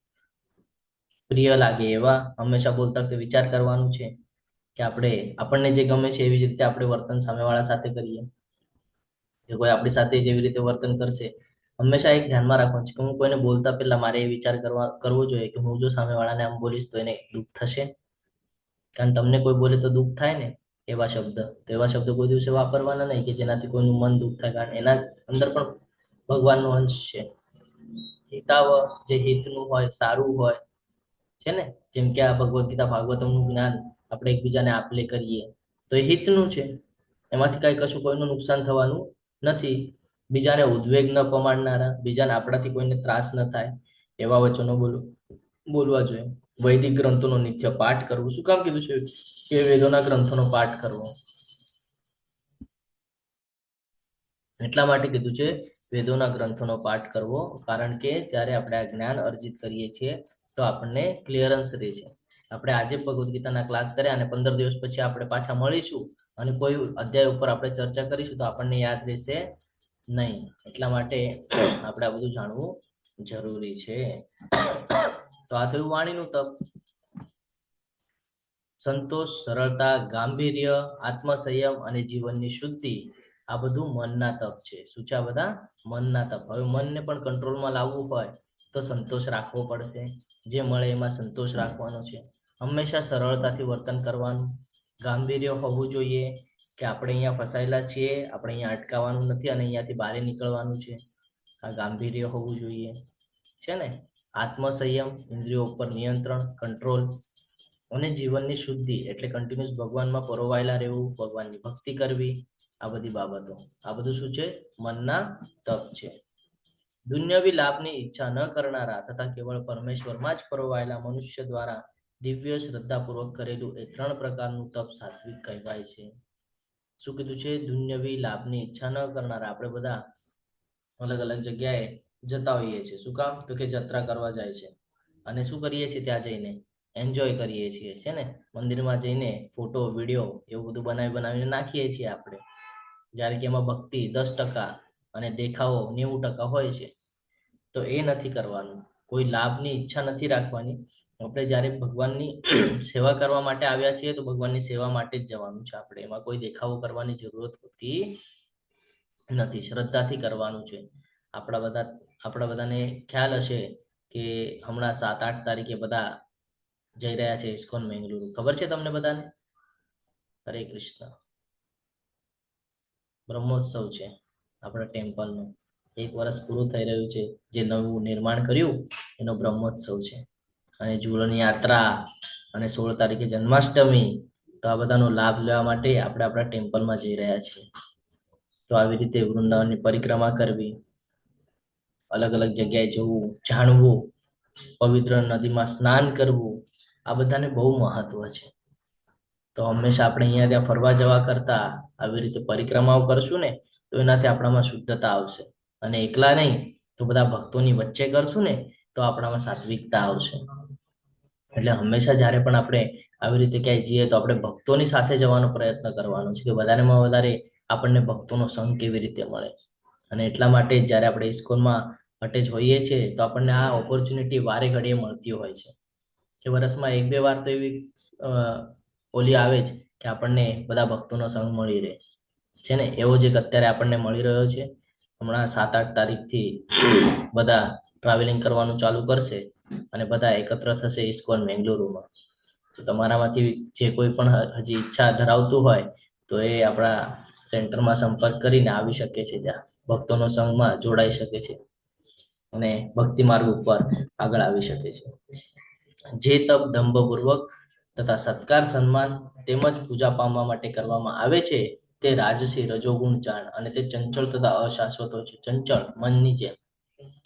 પ્રિય લાગે એવા હંમેશા બોલતા વખતે વિચાર કરવાનું છે કે આપણને જે ગમે છે એવી જ રીતે આપણે વર્તન સામેવાળા સાથે કરીએ. કે કોઈ આપણી સાથે જેવી રીતે વર્તન કરશે, હંમેશા એક ધ્યાનમાં રાખવાનું છે કે હું કોઈને બોલતા પહેલા મારે એ વિચાર કરવો જોઈએ કે હું જો સામેવાળાને આમ બોલીશ તો એને દુઃખ થશે. કારણ તમને કોઈ બોલે તો દુઃખ થાય ને, એવા શબ્દ કોઈ દિવસે વાપરવાના નહીં કે જેનાથી કોઈનું મન દુઃખ થાય. કારણ એના અંદર પણ ભગવાનનો અંશ છે. હિતાવ, જે હિતનું હોય, સારું હોય છે ને, જેમ કે આ ભગવદ્ ગીતા ભાગવતમનું જ્ઞાન આપણે એકબીજાને આપલે કરીએ તો એ હિતનું છે. એમાંથી કઈ કશું કોઈનું નુકસાન થવાનું નથી. બીજાને ઉદ્વેગ ન પમાડનારા, બીજાને આપણાથી કોઈને ત્રાસ ન થાય એવા વચનો બોલવા જોઈએ. વૈદિક ગ્રંથોનો નિત્ય પાઠ કરવો. શું કામ કીધું છે કે વેદોના ગ્રંથોનો પાઠ કરવો? એટલા માટે કીધું છે વેદોના ગ્રંથોનો પાઠ કરવો, કારણ કે જ્યારે આપણે આ જ્ઞાન અર્જિત કરીએ છીએ તો આપણને ક્લિયરન્સ રહે છે. આપણે આજે ભગવદ્ ગીતાના ક્લાસ કર્યા અને 15 દિવસ પછી આપણે પાછા મળીશું અને કોઈ અધ્યાય ઉપર આપણે ચર્ચા કરીશું તો આપણને યાદ રહેશે નહીં. એટલા માટે આપણે આ બધું જાણવું જરૂરી છે. તો આ થયું વાણીનું તપ. સંતોષ, સરળતા, ગાંભીર્ય, આત્મસંયમ અને જીવનની શુદ્ધિ, આ બધું મનના તપ છે. શું છે આ બધા? મનના તપ. હવે મનને પણ કંટ્રોલમાં લાવવું હોય તો સંતોષ રાખવો પડશે. જે મળે એમાં સંતોષ રાખવાનો છે. હંમેશા સરળતાથી વર્તન કરવાનું. ગાંભીર્ય હોવું જોઈએ કે આપણે અહીંયા ફસાયેલા છીએ, આપણે અહીંયા અટકાવવાનું નથી અને અહીંયાથી બહાર નીકળવાનું છે. આ ગાંભીર્ય હોવું જોઈએ છે ને. આત્મસંયમ, ઇન્દ્રિયો ઉપર નિયંત્રણ, કંટ્રોલ. અને જીવનની શુદ્ધિ એટલે કન્ટિન્યુઅસ ભગવાનમાં પરોવાયેલા રહેવું, ભગવાનની ભક્તિ કરવી. આ બધી બાબતો, આ બધું શું છે? મનના તપ છે. દુન્યવી લાભની ઈચ્છા ન કરનારા તથા કેવળ પરમેશ્વરમાં જ પરોવાયેલા મનુષ્ય દ્વારા દિવ્ય શ્રદ્ધાપૂર્વક કરેલું એ 3 પ્રકારનું તપ સાત્વિક કહેવાય છે. શું કીધું છે? દુન્યવી લાભની ઈચ્છા ન કરનારા. આપણે બધા અલગ અલગ જગ્યાએ જતા હોઈએ છીએ. શું કામ? તો કે જત્રા કરવા જાય છે અને શું કરીએ છીએ? ત્યાં જઈને એન્જોય કરીએ છીએ છે ને. મંદિરમાં જઈને ફોટો, વિડીયો એવું બધું બનાવીને નાખીએ છીએ આપણે. જ્યારે કે એમાં ભક્તિ 10% અને દેખાવો 90% હોય છે. તો એ નથી કરવાનું. કોઈ લાભની ઈચ્છા નથી રાખવાની. આપણે જ્યારે ભગવાનની સેવા કરવા માટે આવ્યા છીએ તો ભગવાનની સેવા માટે જ જવાનું છે આપણે. એમાં કોઈ દેખાવો કરવાની જરૂરત હોતી નથી, શ્રદ્ધાથી કરવાનું છે. આપણા બધાને ખ્યાલ હશે કે હમણાં 7-8 તારીખે બધા જઈ રહ્યા છે ઇસ્કોન બેંગલુરુ. ખબર છે તમને બધાને? હરે કૃષ્ણ. બ્રહ્મોત્સવ છે આપણા ટેમ્પલનો. 1 વર્ષ પૂરું થઈ રહ્યું છે. જે નવું નિર્માણ કર્યું એનો બ્રહ્મોત્સવ છે. અને ઝૂલણ યાત્રા અને 16 તારીખે જન્માષ્ટમી. તો આ બધાનો લાભ લેવા માટે આપણે આપણા ટેમ્પલમાં જઈ રહ્યા છીએ. તો આવી રીતે વૃંદાવનની પરિક્રમા કરવી, અલગ અલગ જગ્યાએ જવું, જાણવું, પવિત્ર નદીમાં સ્નાન કરવું, આ બધાને બહુ મહત્વ છે. તો હંમેશા આપણે અહીંયા ત્યાં ફરવા જવા કરતા આવી રીતે પરિક્રમાઓ કરશું ને તો એનાથી આપણામાં શુદ્ધતા આવશે. અને એકલા નહીં તો બધા ભક્તોની વચ્ચે કરશું ને તો આપણામાં સાત્વિકતા આવશે. એટલે હંમેશા જ્યારે પણ આપણે આવી રીતે ક્યાંય જઈએ તો આપણે ભક્તોની સાથે જવાનો પ્રયત્ન કરવાનો છે કે વધારેમાં વધારે આપણને ભક્તોનો સંગ કેવી રીતે મળે. અને એટલા માટે જ્યારે આપણે ઇસ્કોનમાં અટેચ હોઈએ છીએ તો આપણને આ ઓપોર્ચ્યુનિટી વારે ઘડીએ મળતી હોય છે કે વર્ષમાં 1-2 વાર તો એવી ઓલી આવે જ કે આપણને બધા ભક્તોનો સંગ મળી રહે છે ને. એવો જ એક અત્યારે આપણને મળી રહ્યો છે. હમણાં 7-8 તારીખથી બધા ટ્રાવેલિંગ કરવાનું ચાલુ કરશે અને બધા એકત્ર થશે ઇસ્કોન બેંગલુરુમાં. તો તમારામાંથી જે કોઈ પણ હજી ઈચ્છા ધરાવતું હોય તો એ આપણા સેન્ટરમાં સંપર્ક કરીને આવી શકે છે, ત્યાં ભક્તોનો સંઘમાં જોડાઈ શકે છે અને ભક્તિ માર્ગ ઉપર આગળ આવી શકે છે. જે તપ દંભપૂર્વક તથા સત્કાર સન્માન તેમજ પૂજા પામવા માટે કરવામાં આવે છે તે રાજસી રજોગુણ જાણ, અને તે ચંચળ તથા અશાશ્વત હોય છે. ચંચળ મનની જેમ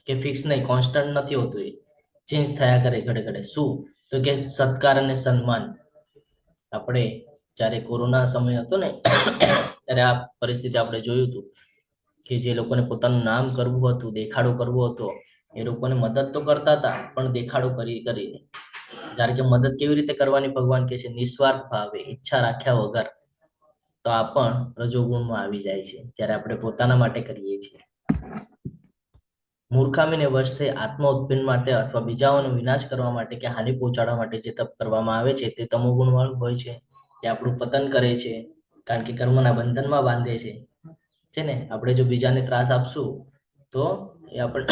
કે ફિક્સ નહીં, કોન્સ્ટન્ટ નથી હોતું, એ ચેન્જ થયા કરે ઘડે ઘડે. શું તો કે સત્કાર અને સન્માન. આપણે જ્યારે કોરોના સમય હતો ને ત્યારે આ પરિસ્થિતિ આપણે જોયું હતું કે જે લોકોને પોતાનું નામ કરવું હતું, દેખાડો કરવો હતો, એ લોકોને મદદ તો કરતા હતા પણ દેખાડો કરીને. જ્યારે કે મદદ કેવી રીતે કરવાની ભગવાન કહે છે? નિસ્વાર્થ ભાવે, ઈચ્છા રાખ્યા વગર. તો આ પણ રજોગુણમાં આવી જાય છે જ્યારે આપણે પોતાના માટે કરીએ છીએ. મૂર્ખામીને વશ થઈ આત્મ ઉત્પન્ન માટે અથવા બીજાઓનો વિનાશ કરવા માટે કે હાનિ પહોંચાડવા માટે જે તપ કરવામાં આવે છે તે તમોગુણ વાળું હોય છે. તે આપણું પતન કરે છે, કારણ કે કર્મના બંધનમાં બાંધે છે ને. આપણે જો બીજાને ત્રાસ આપશું તો એ આપણે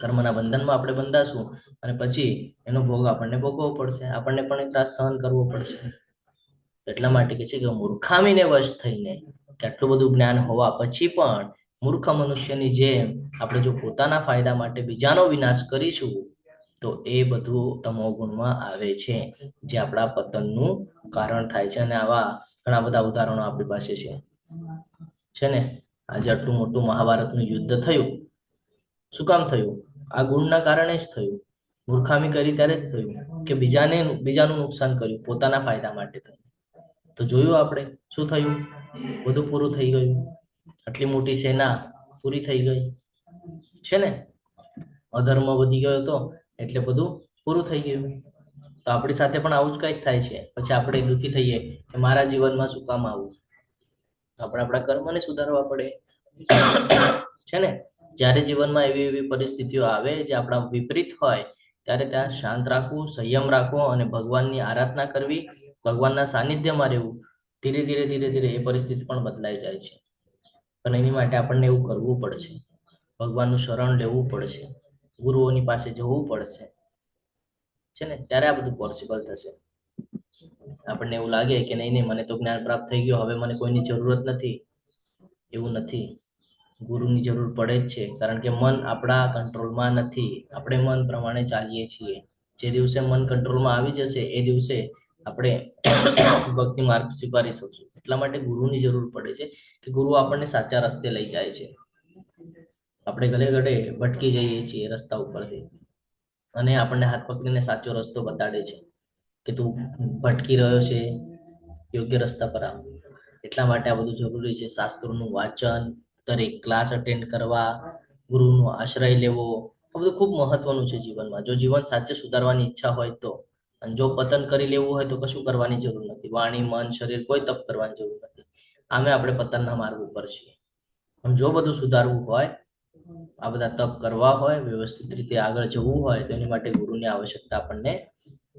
કર્મના બંધનમાં આપણે બંધાશું અને પછી એનો ભોગ આપણને ભોગવવો પડશે, આપણને પણ એ ત્રાસ સહન કરવો પડશે. એટલા માટે કે છે કે મૂર્ખામીને વશ થઈને, કે આટલું બધું જ્ઞાન હોવા પછી પણ મૂર્ખ મનુષ્યની જેમ આપણે જો પોતાના ફાયદા માટે બીજાનો વિનાશ કરીશું તો એ બધું તમોગુણમાં આવે છે, જે આપણા પતનનું કારણ થાય છે. અને આવા ઘણા બધા ઉદાહરણો આપણી પાસે છે ને. આજે આટલું મોટું મહાભારતનું યુદ્ધ થયું, શું કામ થયું? આ ગુણના કારણે જ થયું. મૂર્ખામી કરી ત્યારે જ થયું કે બીજાનું નુકસાન કર્યું પોતાના ફાયદા માટે થયું. તો જોયું આપણે શું થયું? બધું પૂરું થઈ ગયું. આટલી મોટી સેના પૂરી થઈ ગઈ છે ને. અધર્મ વધી ગયો હતો એટલે બધું પૂરું થઈ ગયું. તો આપણી સાથે પણ આવું જ કંઈક થાય છે. પછી આપણે દુઃખી થઈએ કે મારા જીવનમાં શું કામ આવું? આપણે આપણા કર્મને સુધારવા પડે છે ને. જ્યારે જીવનમાં એવી એવી પરિસ્થિતિઓ આવે જે આપણા વિપરીત હોય ત્યારે ત્યાં શાંત રાખવું, સંયમ રાખવો અને ભગવાનની આરાધના કરવી, ભગવાનના સાનિધ્યમાં રહેવું. ધીરે ધીરે ધીરે ધીરે એ પરિસ્થિતિ પણ બદલાઈ જાય છે. પણ એની માટે આપણને એવું કરવું પડશે, ભગવાનનું શરણ લેવું પડશે, ગુરુઓની પાસે જવું પડશે છે ને. ત્યારે આ બધું પોસિબલ થશે. આપણને એવું લાગે કે નહીં મને તો જ્ઞાન પ્રાપ્ત થઈ ગયું, હવે મને કોઈની જરૂરત નથી. એવું નથી, ગુરુની જરૂર પડે જ છે, કારણ કે મન આપણા કંટ્રોલમાં નથી. આપણે મન પ્રમાણે ચાલીએ છીએ. જે દિવસે મન કંટ્રોલમાં આવી જશે એ દિવસે આપણે ભક્તિ માર્ગ સ્વીકારી શકશું. એટલા માટે ગુરુની જરૂર પડે છે કે ગુરુ આપણને સાચા રસ્તે લઈ જાય છે. આપણે ઘડે ઘડે ભટકી જઈએ છીએ રસ્તા ઉપરથી, અને આપણને હાથ પકડીને સાચો રસ્તો બતાડે છે કે તું ભટકી રહ્યો છે, યોગ્ય રસ્તા પર આવ. એટલા માટે આ બધું જરૂરી છે. શાસ્ત્રોનું વાંચન, દરેક ક્લાસ અટેન્ડ કરવા, ગુરુનો આશ્રય લેવો, આ બધું ખૂબ મહત્વનું છે જીવનમાં. જો જીવન સાચે સુધારવાની ઈચ્છા હોય તો. અને જો પતન કરી લેવું હોય તો કશું કરવાની જરૂર નથી. વાણી, મન, શરીર કોઈ તપ કરવાની જરૂર નથી. આમે આપણે પતનના માર્ગ ઉપર છીએ. પણ જો બધું સુધારવું હોય, આ બધા તપ કરવા હોય, વ્યવસ્થિત રીતે આગળ જવું હોય તો એની માટે ગુરુની આવશ્યકતા આપણને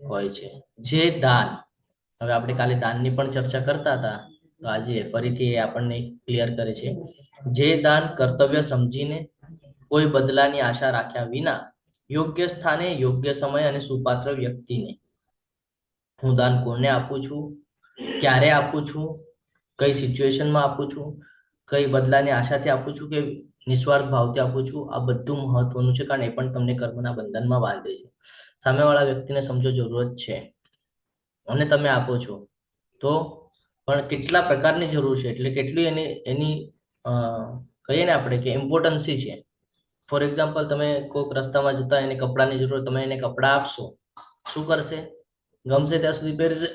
હોય છે. જે દાન, હવે આપણે કાલે દાનની પણ ચર્ચા કરતા હતા તો આજે ફરીથી એ આપણને ક્લિયર કરે છે, જે દાન કર્તવ્ય સમજીને કોઈ બદલાની આશા રાખ્યા વિના યોગ્ય સ્થાને યોગ્ય સમય અને સુપાત્ર વ્યક્તિને, હું દાન કોને આપું છું, ક્યારે આપું છું, કઈ સિચ્યુએશનમાં આપું છું, કઈ બદલાની આશાથી આપું છું કે નિસ્વાર્થ ભાવથી આપું છું, આ બધું મહત્વનું છે, કારણ એ પણ તમને કર્મના બંધનમાં બાંધે છે. સામેવાળા વ્યક્તિને સમજો જરૂરત છે અને તમે આપો છો, તો પણ કેટલા પ્રકારની જરૂર છે, એટલે કેટલી એની એની કહીએ ને આપણે કે ઇમ્પોર્ટન્સી છે. ફોર એક્ઝામ્પલ, તમે કોઈક રસ્તામાં જતા એને કપડાની જરૂર, તમે એને કપડાં આપશો, શું કરશે? ગમશે ત્યાં સુધી પહેરશે,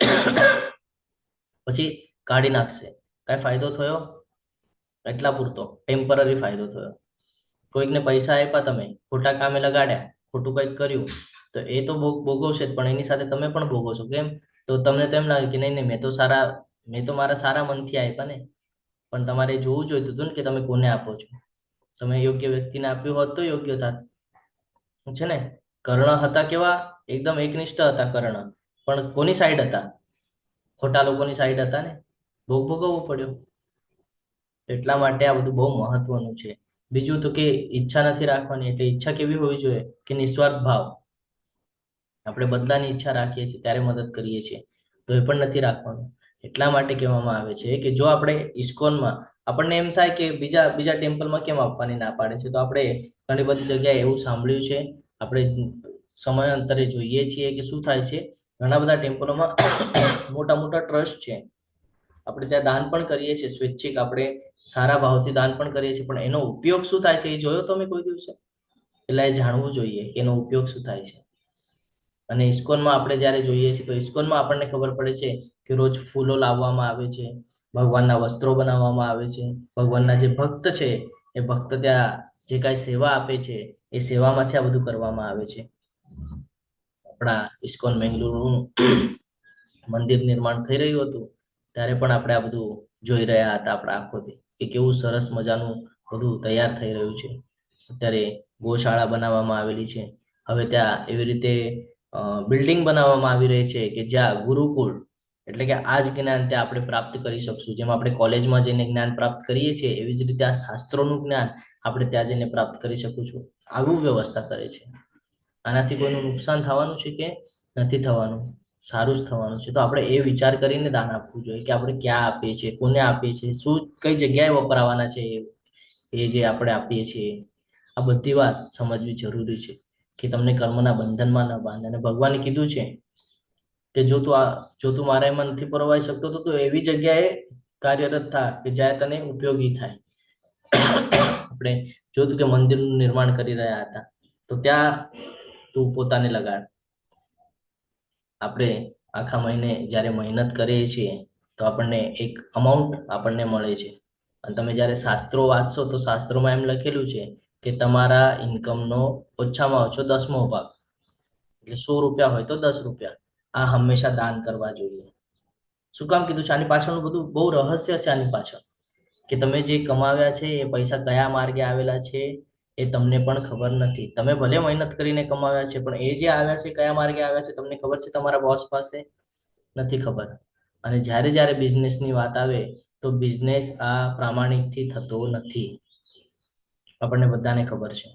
પછી કાઢી નાખશે. કાંઈ ફાયદો થયો? એટલા પૂરતો ટેમ્પરરી ફાયદો થયો. કોઈકને પૈસા આપ્યા, તમે ખોટા કામે લગાડ્યા, ખોટું કંઈક કર્યું, તો એ તો ભોગવશે જ, પણ એની સાથે તમે પણ ભોગવશો. કેમ? તો તમને તો એમ લાગે કે નહીં મેં તો મારા સારા મનથી આપ્યા ને, પણ તમારે જોવું જોઈતું હતું ને કે તમે કોને આપો છો. તમે યોગ્ય વ્યક્તિને આપ્યું હોત તો યોગ્ય થાત, છે ને? કર્ણ હતા કેવા? એકદમ એકનિષ્ઠ હતા કર્ણ, પણ કોની સાઈડ હતા? ખોટા લોકોની સાઈડ હતા ને, ભોગવવું પડ્યો. એટલા માટે આ બધું બહુ મહત્વનું છે. બીજું તો કે ઈચ્છા નથી રાખવાની, એટલે ઈચ્છા કેવી હોવી જોઈએ કે નિસ્વાર્થ ભાવ. આપણે બદલાની ઈચ્છા રાખીએ છીએ ત્યારે મદદ કરીએ છીએ, તો એ પણ નથી રાખવાનું. એટલા માટે કહેવામાં આવે છે કે જો આપણે ઇસ્કોનમાં, આપણને એમ થાય કે બીજા બીજા ટેમ્પલમાં કેમ આપવાની ના પાડે છે, તો આપણે ઘણી બધી જગ્યાએ એવું સાંભળ્યું છે, આપણે સમયાંતરે જોઈએ છીએ કે શું થાય છે, ઘણા બધા ટેમ્પલોમાં મોટા મોટા ટ્રસ્ટ છે, આપણે ત્યાં દાન પણ કરીએ છીએ, સ્વૈચ્છિક આપણે સારા ભાવથી દાન પણ કરીએ છીએ, પણ એનો ઉપયોગ શું થાય છે એ જોયો તમે કોઈ દિવસે? એટલે એ જાણવું જોઈએ કે એનો ઉપયોગ શું થાય છે. અને ઇસ્કોનમાં આપણે જ્યારે જોઈએ છીએ તો ઇસ્કોનમાં આપણને ખબર પડે છે કે રોજ ફૂલો લાવવામાં આવે છે, ભગવાનના વસ્ત્રો બનાવવામાં આવે છે, ભગવાનના જે ભક્ત છે એ ભક્ત ત્યાં જે કાંઈ સેવા આપે છે એ સેવામાંથી આ બધું કરવામાં આવે છે. આપણા ઇસ્કોન બેંગલુરુનું મંદિર નિર્માણ થઈ રહ્યું હતું ત્યારે પણ આપણે આ બધું જોઈ રહ્યા હતા આપણા આંખોથી કે કેવું સરસ મજાનું બધું તૈયાર થઈ રહ્યું છે. અત્યારે ગૌશાળા બનાવવામાં આવેલી છે. હવે ત્યાં એવી રીતે બિલ્ડિંગ બનાવવામાં આવી રહી છે કે જ્યાં ગુરુકુળ, એટલે કે આ જ જ્ઞાન ત્યાં આપણે પ્રાપ્ત કરી શકશું. જેમ આપણે કોલેજમાં જઈને જ્ઞાન પ્રાપ્ત કરીએ છીએ એવી જ રીતે આ શાસ્ત્રોનું જ્ઞાન આપણે ત્યાં જઈને પ્રાપ્ત કરી શકું છું. આવું વ્યવસ્થા કરે છે. આનાથી કોઈનું નુકસાન થવાનું છે કે નથી થવાનું? સારું જ થવાનું છે. તો આપણે એ વિચાર કરીને દાન આપવું જોઈએ કે આપણે ક્યાં આપીએ છીએ, કોને આપીએ છીએ, શું કઈ જગ્યાએ વપરાવાના છે એ જે આપણે આપીએ છીએ. આ બધી વાત સમજવી જરૂરી છે કે તમને કર્મના બંધનમાં ન બાંધે. અને ભગવાને કીધું છે કે જો તું મારા એમાં નથી પરવાઈ શકતો તો તું એવી જગ્યાએ કાર્યરત થા કે જ્યાં તને ઉપયોગી થાય. આપણે જોતું કે મંદિરનું નિર્માણ કરી રહ્યા હતા તો ત્યાં તું પોતાને લગાડ. આપણે આખા મહિને જ્યારે મહેનત કરીએ છીએ તો આપણને એક અમાઉન્ટ આપણને મળે છે. અને તમે જ્યારે શાસ્ત્રો વાંચશો તો શાસ્ત્રોમાં એમ લખેલું છે કે તમારા ઇન્કમનો ઓછામાં ઓછો 10મો ભાગ, એટલે 100 રૂપિયા હોય તો 10 રૂપિયા આ હંમેશા દાન કરવા જોઈએ. શું કામ કીધું છે? આની પાછળનું બધું બહુ રહસ્ય છે. આની પાછળ કે તમે જે કમાવ્યા છે એ પૈસા કયા માર્ગે આવેલા છે એ તમને પણ ખબર નથી. તમે ભલે મહેનત કરીને કમાવ્યા છે પણ એ જે આવ્યા છે કયા માર્ગે આવ્યા છે તમને ખબર છે? તમારા બોસ પાસે નથી ખબર. અને જ્યારે જ્યારે બિઝનેસની વાત આવે તો બિઝનેસ આ પ્રામાણિકથી થતો નથી. આપણને બધાને ખબર છે.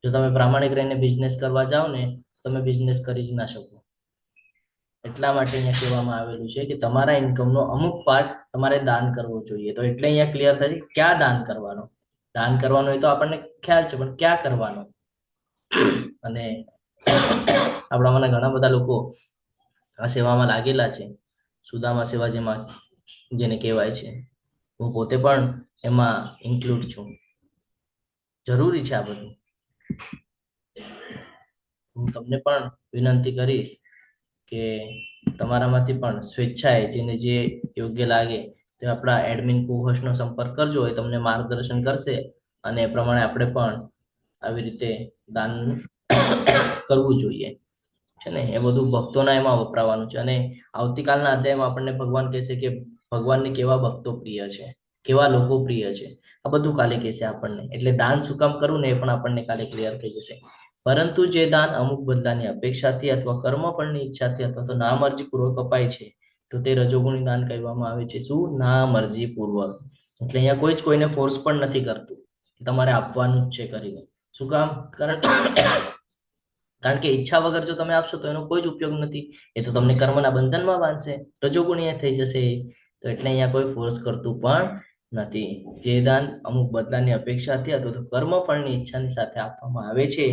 જો તમે પ્રામાણિક રહીને બિઝનેસ કરવા જાઓ ને તમે બિઝનેસ કરી જ ના શકો. એટલા માટે અહીંયા કહેવામાં આવેલું છે કે તમારા ઇન્કમનો અમુક પાર્ટ તમારે દાન કરવો જોઈએ. તો એટલે અહીંયા ક્લિયર થાય છે ક્યાં દાન કરવાનો. દાન કરવાનો એ તો આપણને ખ્યાલ છે, પણ ક્યાં કરવાનો? અને આપણામાંના ઘણા બધા લોકો આ સેવામાં લાગેલા છે. સુદામા સેવા જેને કહેવાય છે. હું પોતે પણ એમાં ઇન્ક્લુડ છું. જરૂરી છે આ બધું. હું તમને પણ વિનંતી કરીશ કે તમારામાંથી પણ સ્વેચ્છાએ જેને જે યોગ્ય લાગે તે આપણા એડમિન કોહોસ્ટનો સંપર્ક કરજો. એ તમને માર્ગદર્શન કરશે અને એ પ્રમાણે આપણે પણ આવી રીતે દાન કરવું જોઈએ, છે ને? એ બધું ભક્તોના એમાં વપરાવાનું છે. અને આવતીકાલના અધ્યાયમાં આપણને ભગવાન કહેશે કે ભગવાનને કેવા ભક્તો પ્રિય છે, કેવા લોકો પ્રિય છે. આ બધું કાલે કહેશે આપણને. એટલે દાન શું કામ કરવું ને એ પણ આપણને કાલે ક્લિયર થઈ જશે. પરંતુ જે દાન અમુક બદલાની અપેક્ષાથી અથવા કર્મફળની ઈચ્છાથી અથવા તો નામરજીપૂર્વક અપાય છે તો તે રજોગુણી દાન કહેવામાં આવે છે. શું? ના મરજી પૂર્વક. એટલે અહીંયા કોઈ જ કોઈને ફોર્સ પણ નથી કરતું કે તમારે આપવાનું જ છે કરીને. શું કામ? કારણ કે ઈચ્છા વગર જો તમે આપશો તો એનો કોઈ જ ઉપયોગ નથી. એ તો તમને કર્મના બંધનમાં બાંધશે, રજોગુણીય થઈ જશે. તો એટલે અહીંયા કોઈ ફોર્સ કરતું પણ નથી. જે દાન અમુક બદલાની અપેક્ષાથી અથવા તો કર્મફળની ઈચ્છાની સાથે આપવામાં આવે છે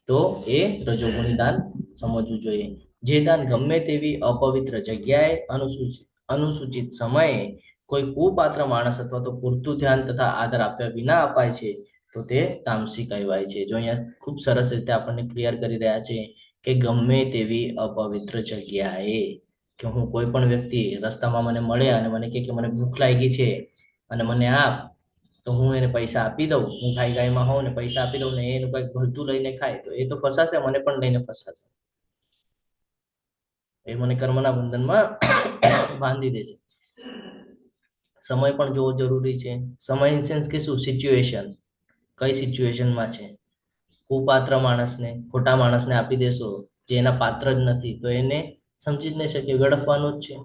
તો એ રજોગુણી દાન સમજવું જોઈએ. જે દાન ગમે તેવી અપવિત્ર જગ્યાએ અનુસૂચિત સમયે કોઈ કુપાત્ર માણસ અથવા તો પૂરતું ધ્યાન તથા આદર આપ્યા વિના અપાય છે તો તે તામસી કહેવાય છે. જો અહીંયા ખૂબ સરસ રીતે આપણને ક્લિયર કરી રહ્યા છે કે ગમે તેવી અપવિત્ર જગ્યાએ, કે હું કોઈ પણ વ્યક્તિ રસ્તામાં મને મળે અને મને કહે કે મને ભૂખ લાગી છે અને મને આપ, તો હું એને પૈસા આપી દઉં. હું ગાયમાં હોઉં ને પૈસા આપી દઉં ને એનું કંઈક ભલતું લઈને ખાય તો એ તો ફસાશે, મને પણ લઈને ફસાશે. એ મને કર્મના બંધનમાં બાંધી દેશે. સમય પણ જોવો જરૂરી છે. સમય ઇન સેન્સ કે શું? સિચ્યુએશન. કઈ સિચ્યુએશનમાં છે? કુપાત્ર માણસને, ખોટા માણસને આપી દેશો જે એના પાત્ર જ નથી તો એને સમજી જ નહીં શકે, વેડફવાનું જ છે.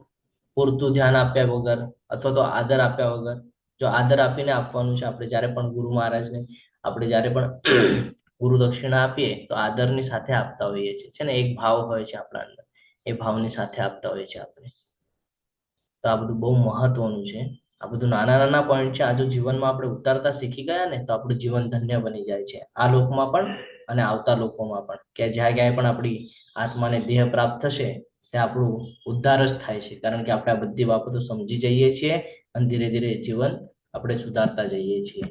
પૂરતું ધ્યાન આપ્યા વગર અથવા તો આદર આપ્યા વગર. જો આદર આપીને આપવાનું છે, આપણે જ્યારે પણ ગુરુ મહારાજને આપણે જ્યારે પણ ગુરુ દક્ષિણા આપીએ તો આદરની સાથે આપતા હોઈએ છીએ, છે ને. એક ભાવ હોય છે આપણા અંદર, એ ભાવની સાથે આપતા હોઈએ છીએ આપણે. તો આ બધું બહુ મહત્વનું છે. આ બધું નાના નાના પોઈન્ટ છે. આ જો જીવનમાં આપણે ઉતારતા શીખી ગયા ને તો આપણું જીવન ધન્ય બની જાય છે, આ લોકમાં પણ અને આવતા લોકોમાં પણ. કે જ્યાં ક્યાંય પણ આપણી આત્માને દેહ પ્રાપ્ત થશે ત્યાં આપણું ઉદ્ધાર જ થાય છે, કારણ કે આપણે આ બધી બાબતો સમજી જઈએ છીએ અને ધીરે ધીરે જીવન આપણે સુધારતા જઈએ છીએ.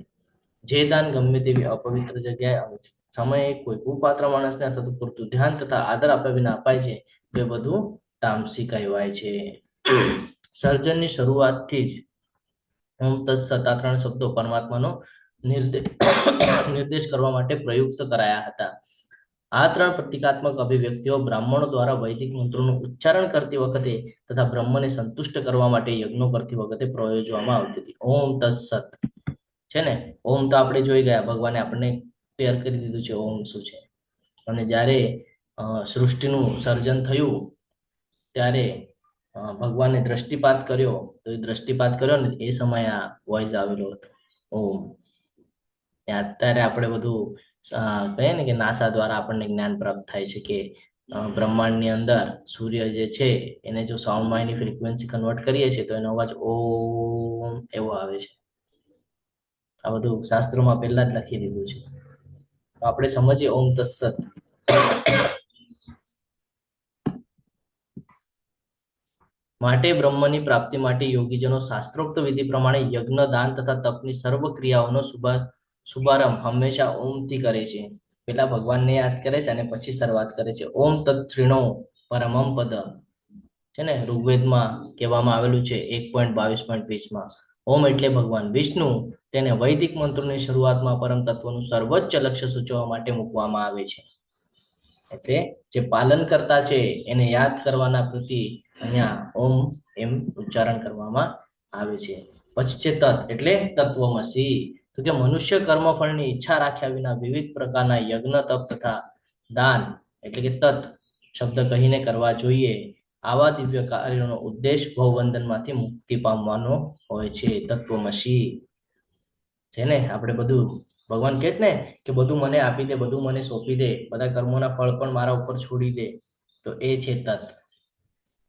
જે દાન ગમે તેવી અપવિત્ર જગ્યાએ સમયે કોઈ કુપાત્ર માણસને અથવા તો પૂરતું ધ્યાન તથા આદર આપ્યા વિના અપાય છે તો એ બધું તામસી કહેવાય છે. સર્જનની શરૂઆતથી જ ઓમ તત્સત આ 3 શબ્દો પરમાત્માનો નિર્દેશ કરવા માટે પ્રયુક્ત કરાયા હતા. આ 3 પ્રતિકાત્મક અભિવ્યક્તિઓ બ્રાહ્મણો દ્વારા વૈદિક મંત્રોનું ઉચ્ચારણ કરતી વખતે તથા બ્રહ્મને સંતુષ્ટ કરવા માટે યજ્ઞો કરતી વખતે પ્રયોજવામાં આવતી હતી. ઓમ તત્સત છે ને. ઓમ તો આપણે જોઈ ગયા, ભગવાને આપણને ક્લિયર કરી દીધું છે ઓમ શું છે. અને જ્યારે સૃષ્ટિનું સર્જન થયું ત્યારે ભગવાને દ્રષ્ટિપાત કર્યો, તો એ દ્રષ્ટિપાત કર્યો ને એ સમયે આ વોઇસ આવેલો હતો ઓમ. અત્યારે આપણે બધું કહીએ ને કે નાસા દ્વારા આપણને જ્ઞાન પ્રાપ્ત થાય છે કે બ્રહ્માંડની અંદર સૂર્ય જે છે એને જો સાઉન્ડમાં એની ફ્રીક્વન્સી કન્વર્ટ કરીએ છીએ તો એનો અવાજ ઓમ એવો આવે છે. આ બધું શાસ્ત્રોમાં પહેલા જ લખી દીધું છે. તો આપણે સમજીએ ઓમ તત્સત. માટે બ્રહ્મની પ્રાપ્તિ માટે યોગીજનો શાસ્ત્રોક્ત વિધિ પ્રમાણે યજ્ઞ, દાન તથા તપની સર્વ ક્રિયાઓનો શુભારંભ હંમેશા ઓમથી કરે છે. પેલા ભગવાનને યાદ કરે છે અને પછી શરૂઆત કરે છે. ઓમ તત્ શ્રીણો પરમમ પદ છે ને, ઋગ્વેદમાં કહેવામાં આવેલું છે 1.22.20માં. ઓમ એટલે ભગવાન વિષ્ણુ. તેને વૈદિક મંત્રોની શરૂઆતમાં પરમ તત્વનું સર્વોચ્ચ લક્ષ્ય સૂચવવા માટે મૂકવામાં આવે છે. એટલે જે પાલન કરતા છે એને યાદ કરવાના પ્રતિ અહીંયા ઓમ એમ ઉચ્ચારણ કરવામાં આવે છે. પછી છે તત્ એટલે તત્વમસી. તો કે મનુષ્ય કર્મફળની ઈચ્છા રાખ્યા વિના વિવિધ પ્રકારના યજ્ઞ, તપ તથા દાન એટલે કે તત્ શબ્દ કહીને કરવા જોઈએ. આવા દિવ્ય કાર્યોનો ઉદ્દેશ ભવબંધનમાંથી મુક્તિ પામવાનો હોય છે. તત્વમસી છે ને. આપણે બધું ભગવાન કહે ને કે બધું મને આપી દે, બધું મને સોંપી દે, બધા કર્મોના ફળ પણ મારા ઉપર છોડી દે, તો એ છે તત્.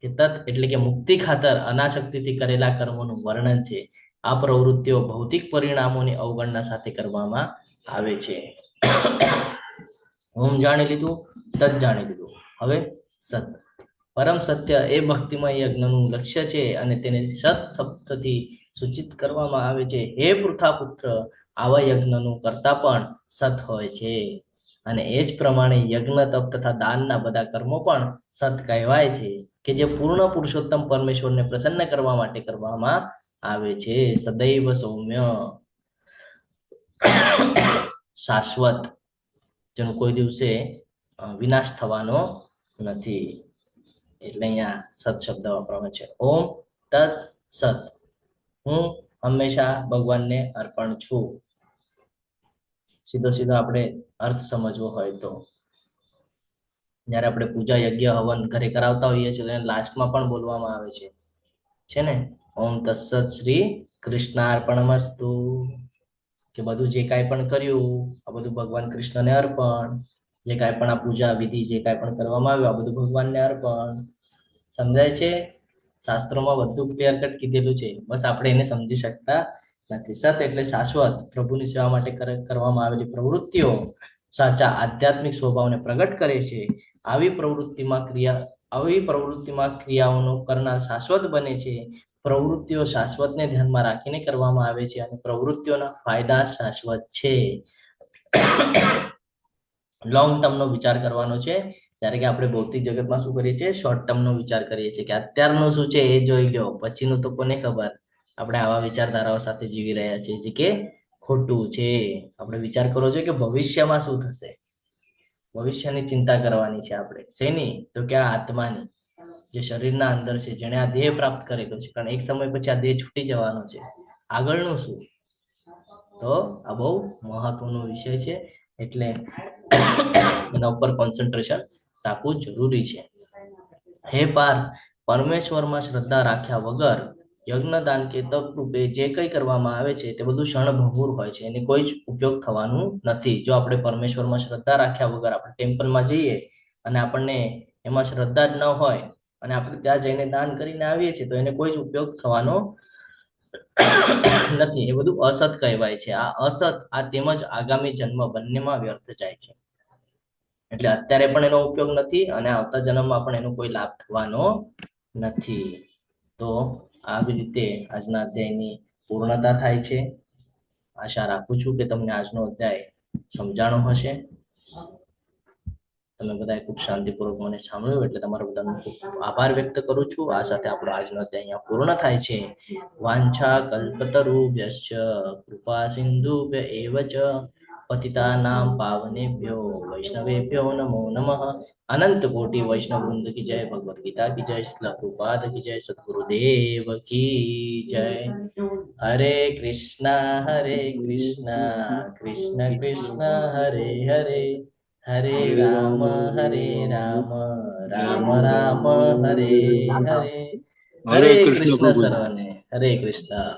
કે તત્ એટલે કે મુક્તિ ખાતર અનાશક્તિથી કરેલા કર્મોનું વર્ણન છે. આ પ્રવૃત્તિઓ ભૌતિક પરિણામોની અવગણના સાથે કરવામાં આવે છે. ઓમ જાણી લીધું, તત્ જાણી લીધું. હવે સત. પરમ સત્ય એ ભક્તિમય યજ્ઞનું લક્ષ્ય છે અને તેને સત શબ્દથી સૂચિત કરવામાં આવે છે. હે પૃથા પુત્ર, આવા યજ્ઞનું કરતા પણ સત હોય છે. અને એ જ પ્રમાણે યજ્ઞ, તપ તથા દાનના બધા કર્મો પણ સત કહેવાય છે કે જે પૂર્ણ પુરુષોત્તમ પરમેશ્વરને પ્રસન્ન કરવા માટે કરવામાં આવે છે. સદૈવ સૌમ્ય શાશ્વત, જેનો કોઈ દિવસે વિનાશ થવાનો નથી. એટલે અહીંયા સત શબ્દ વાપરવાનો છે. ઓમ તત્ સત. હું હંમેશા ભગવાનને અર્પણ છું. સીધો સીધો આપણે અર્થ સમજવો હોય તો જ્યારે આપણે પૂજા યજ્ઞ હવન ઘરે કરાવતા હોઈએ છીએ તો એને લાસ્ટમાં પણ બોલવામાં આવે છે ને, ઓમ તત્સત શ્રી કૃષ્ણાર્પણમસ્તુ, કે બધું જે કાંઈ પણ કર્યું આ બધું ભગવાન કૃષ્ણને અર્પણ, જે કાંઈ પણ આ પૂજા વિધિ જે કાંઈ પણ કરવામાં આવ્યું આ બધું ભગવાનને અર્પણ. સમજાય છે? શાસ્ત્રોમાં બધું ક્લિયર કટ કીધેલું છે, બસ આપણે એને સમજી શકતા નથી. સત એટલે શાશ્વત, પ્રભુની સેવા માટે કરવામાં આવેલી પ્રવૃત્તિઓ સાચા આધ્યાત્મિક સ્વભાવને પ્રગટ કરે છે. આવી પ્રવૃત્તિમાં ક્રિયાઓનો કરનાર શાશ્વત બને છે. પ્રવૃત્તિઓ શાશ્વતને ધ્યાનમાં રાખીને કરવામાં આવે છે અને પ્રવૃત્તિઓના ફાયદા શાશ્વત છે. લોંગ ટર્મનો વિચાર કરવાનો છે, જ્યારે કે આપણે ભૌતિક જગતમાં શું કરીએ છીએ, શોર્ટ ટર્મનો વિચાર કરીએ છીએ કે અત્યારનું શું છે એ જોઈ લો, પછીનું તો કોને ખબર. આપણે આવા વિચારધારાઓ સાથે જીવી રહ્યા છીએ જે કે ખોટું છે. આપણે વિચાર કરવો જોઈએ કે ભવિષ્યમાં શું થશે, ભવિષ્યની ચિંતા કરવાની છે આપણે. શેની? તો કે આ આત્માની, જે શરીરના અંદર છે, જેણે આ દેહ પ્રાપ્ત કરેલો છે, કારણ એક સમય પછી આ દેહ છૂટી જવાનો છે. આગળનું શું? તો આ બહુ મહત્વનો વિષય છે, એટલે એના ઉપર કોન્સન્ટ્રેશન રાખવું જરૂરી છે. હે પાર્થ, પરમેશ્વરમાં શ્રદ્ધા રાખ્યા વગર યજ્ઞદાન કે તપ રૂપે જે કંઈ કરવામાં આવે છે તે બધું ક્ષણભંગુર હોય છે, એની કોઈ જ ઉપયોગ થવાનું નથી. જો આપણે પરમેશ્વરમાં શ્રદ્ધા રાખ્યા વગર આપણે ટેમ્પલમાં જઈએ અને આપણને એમાં શ્રદ્ધા જ ન હોય અને આપણે ત્યાં જઈને દાન કરીને આવીએ છીએ તો એને કોઈ જ ઉપયોગ થવાનો નથી. એ બધું અસત કહેવાય છે. આ અસત આ તેમજ આગામી જન્મ બંનેમાં વ્યર્થ જાય છે. એટલે અત્યારે પણ એનો ઉપયોગ નથી અને આવતા જન્મમાં પણ એનો કોઈ લાભ થવાનો નથી. તો આવી રીતે આજના અધ્યાયની પૂર્ણતા થાય છે. આશા રાખું છું કે તમને આજનો અધ્યાય સમજાણો હશે. તમે બધાએ ખૂબ શાંતિપૂર્વક મને સાંભળ્યું એટલે તમારા બધાનો ખૂબ આભાર વ્યક્ત કરું છું. આ સાથે આપણો આજનો અધ્યાય અહીંયા પૂર્ણ થાય છે. વાંછા કલ્પતરુભ્યશ્ચ કૃપા સિંધુભ્ય એવ ચ પતિતાનાં પાવનેભ્યો વૈષ્ણવેભ્યો નમો નમઃ. અનંત કોટી વૈષ્ણવ વૃંદ કી જય, ભગવદ ગીતા કી જય, શ્રીલ પ્રભુપાદ કી જય, સદગુરુદેવ કી જય. હરે કૃષ્ણ કૃષ્ણ કૃષ્ણ હરે હરે, હરે રામ રામ રામ હરે હરે. હરે કૃષ્ણ સર્વને, હરે કૃષ્ણ.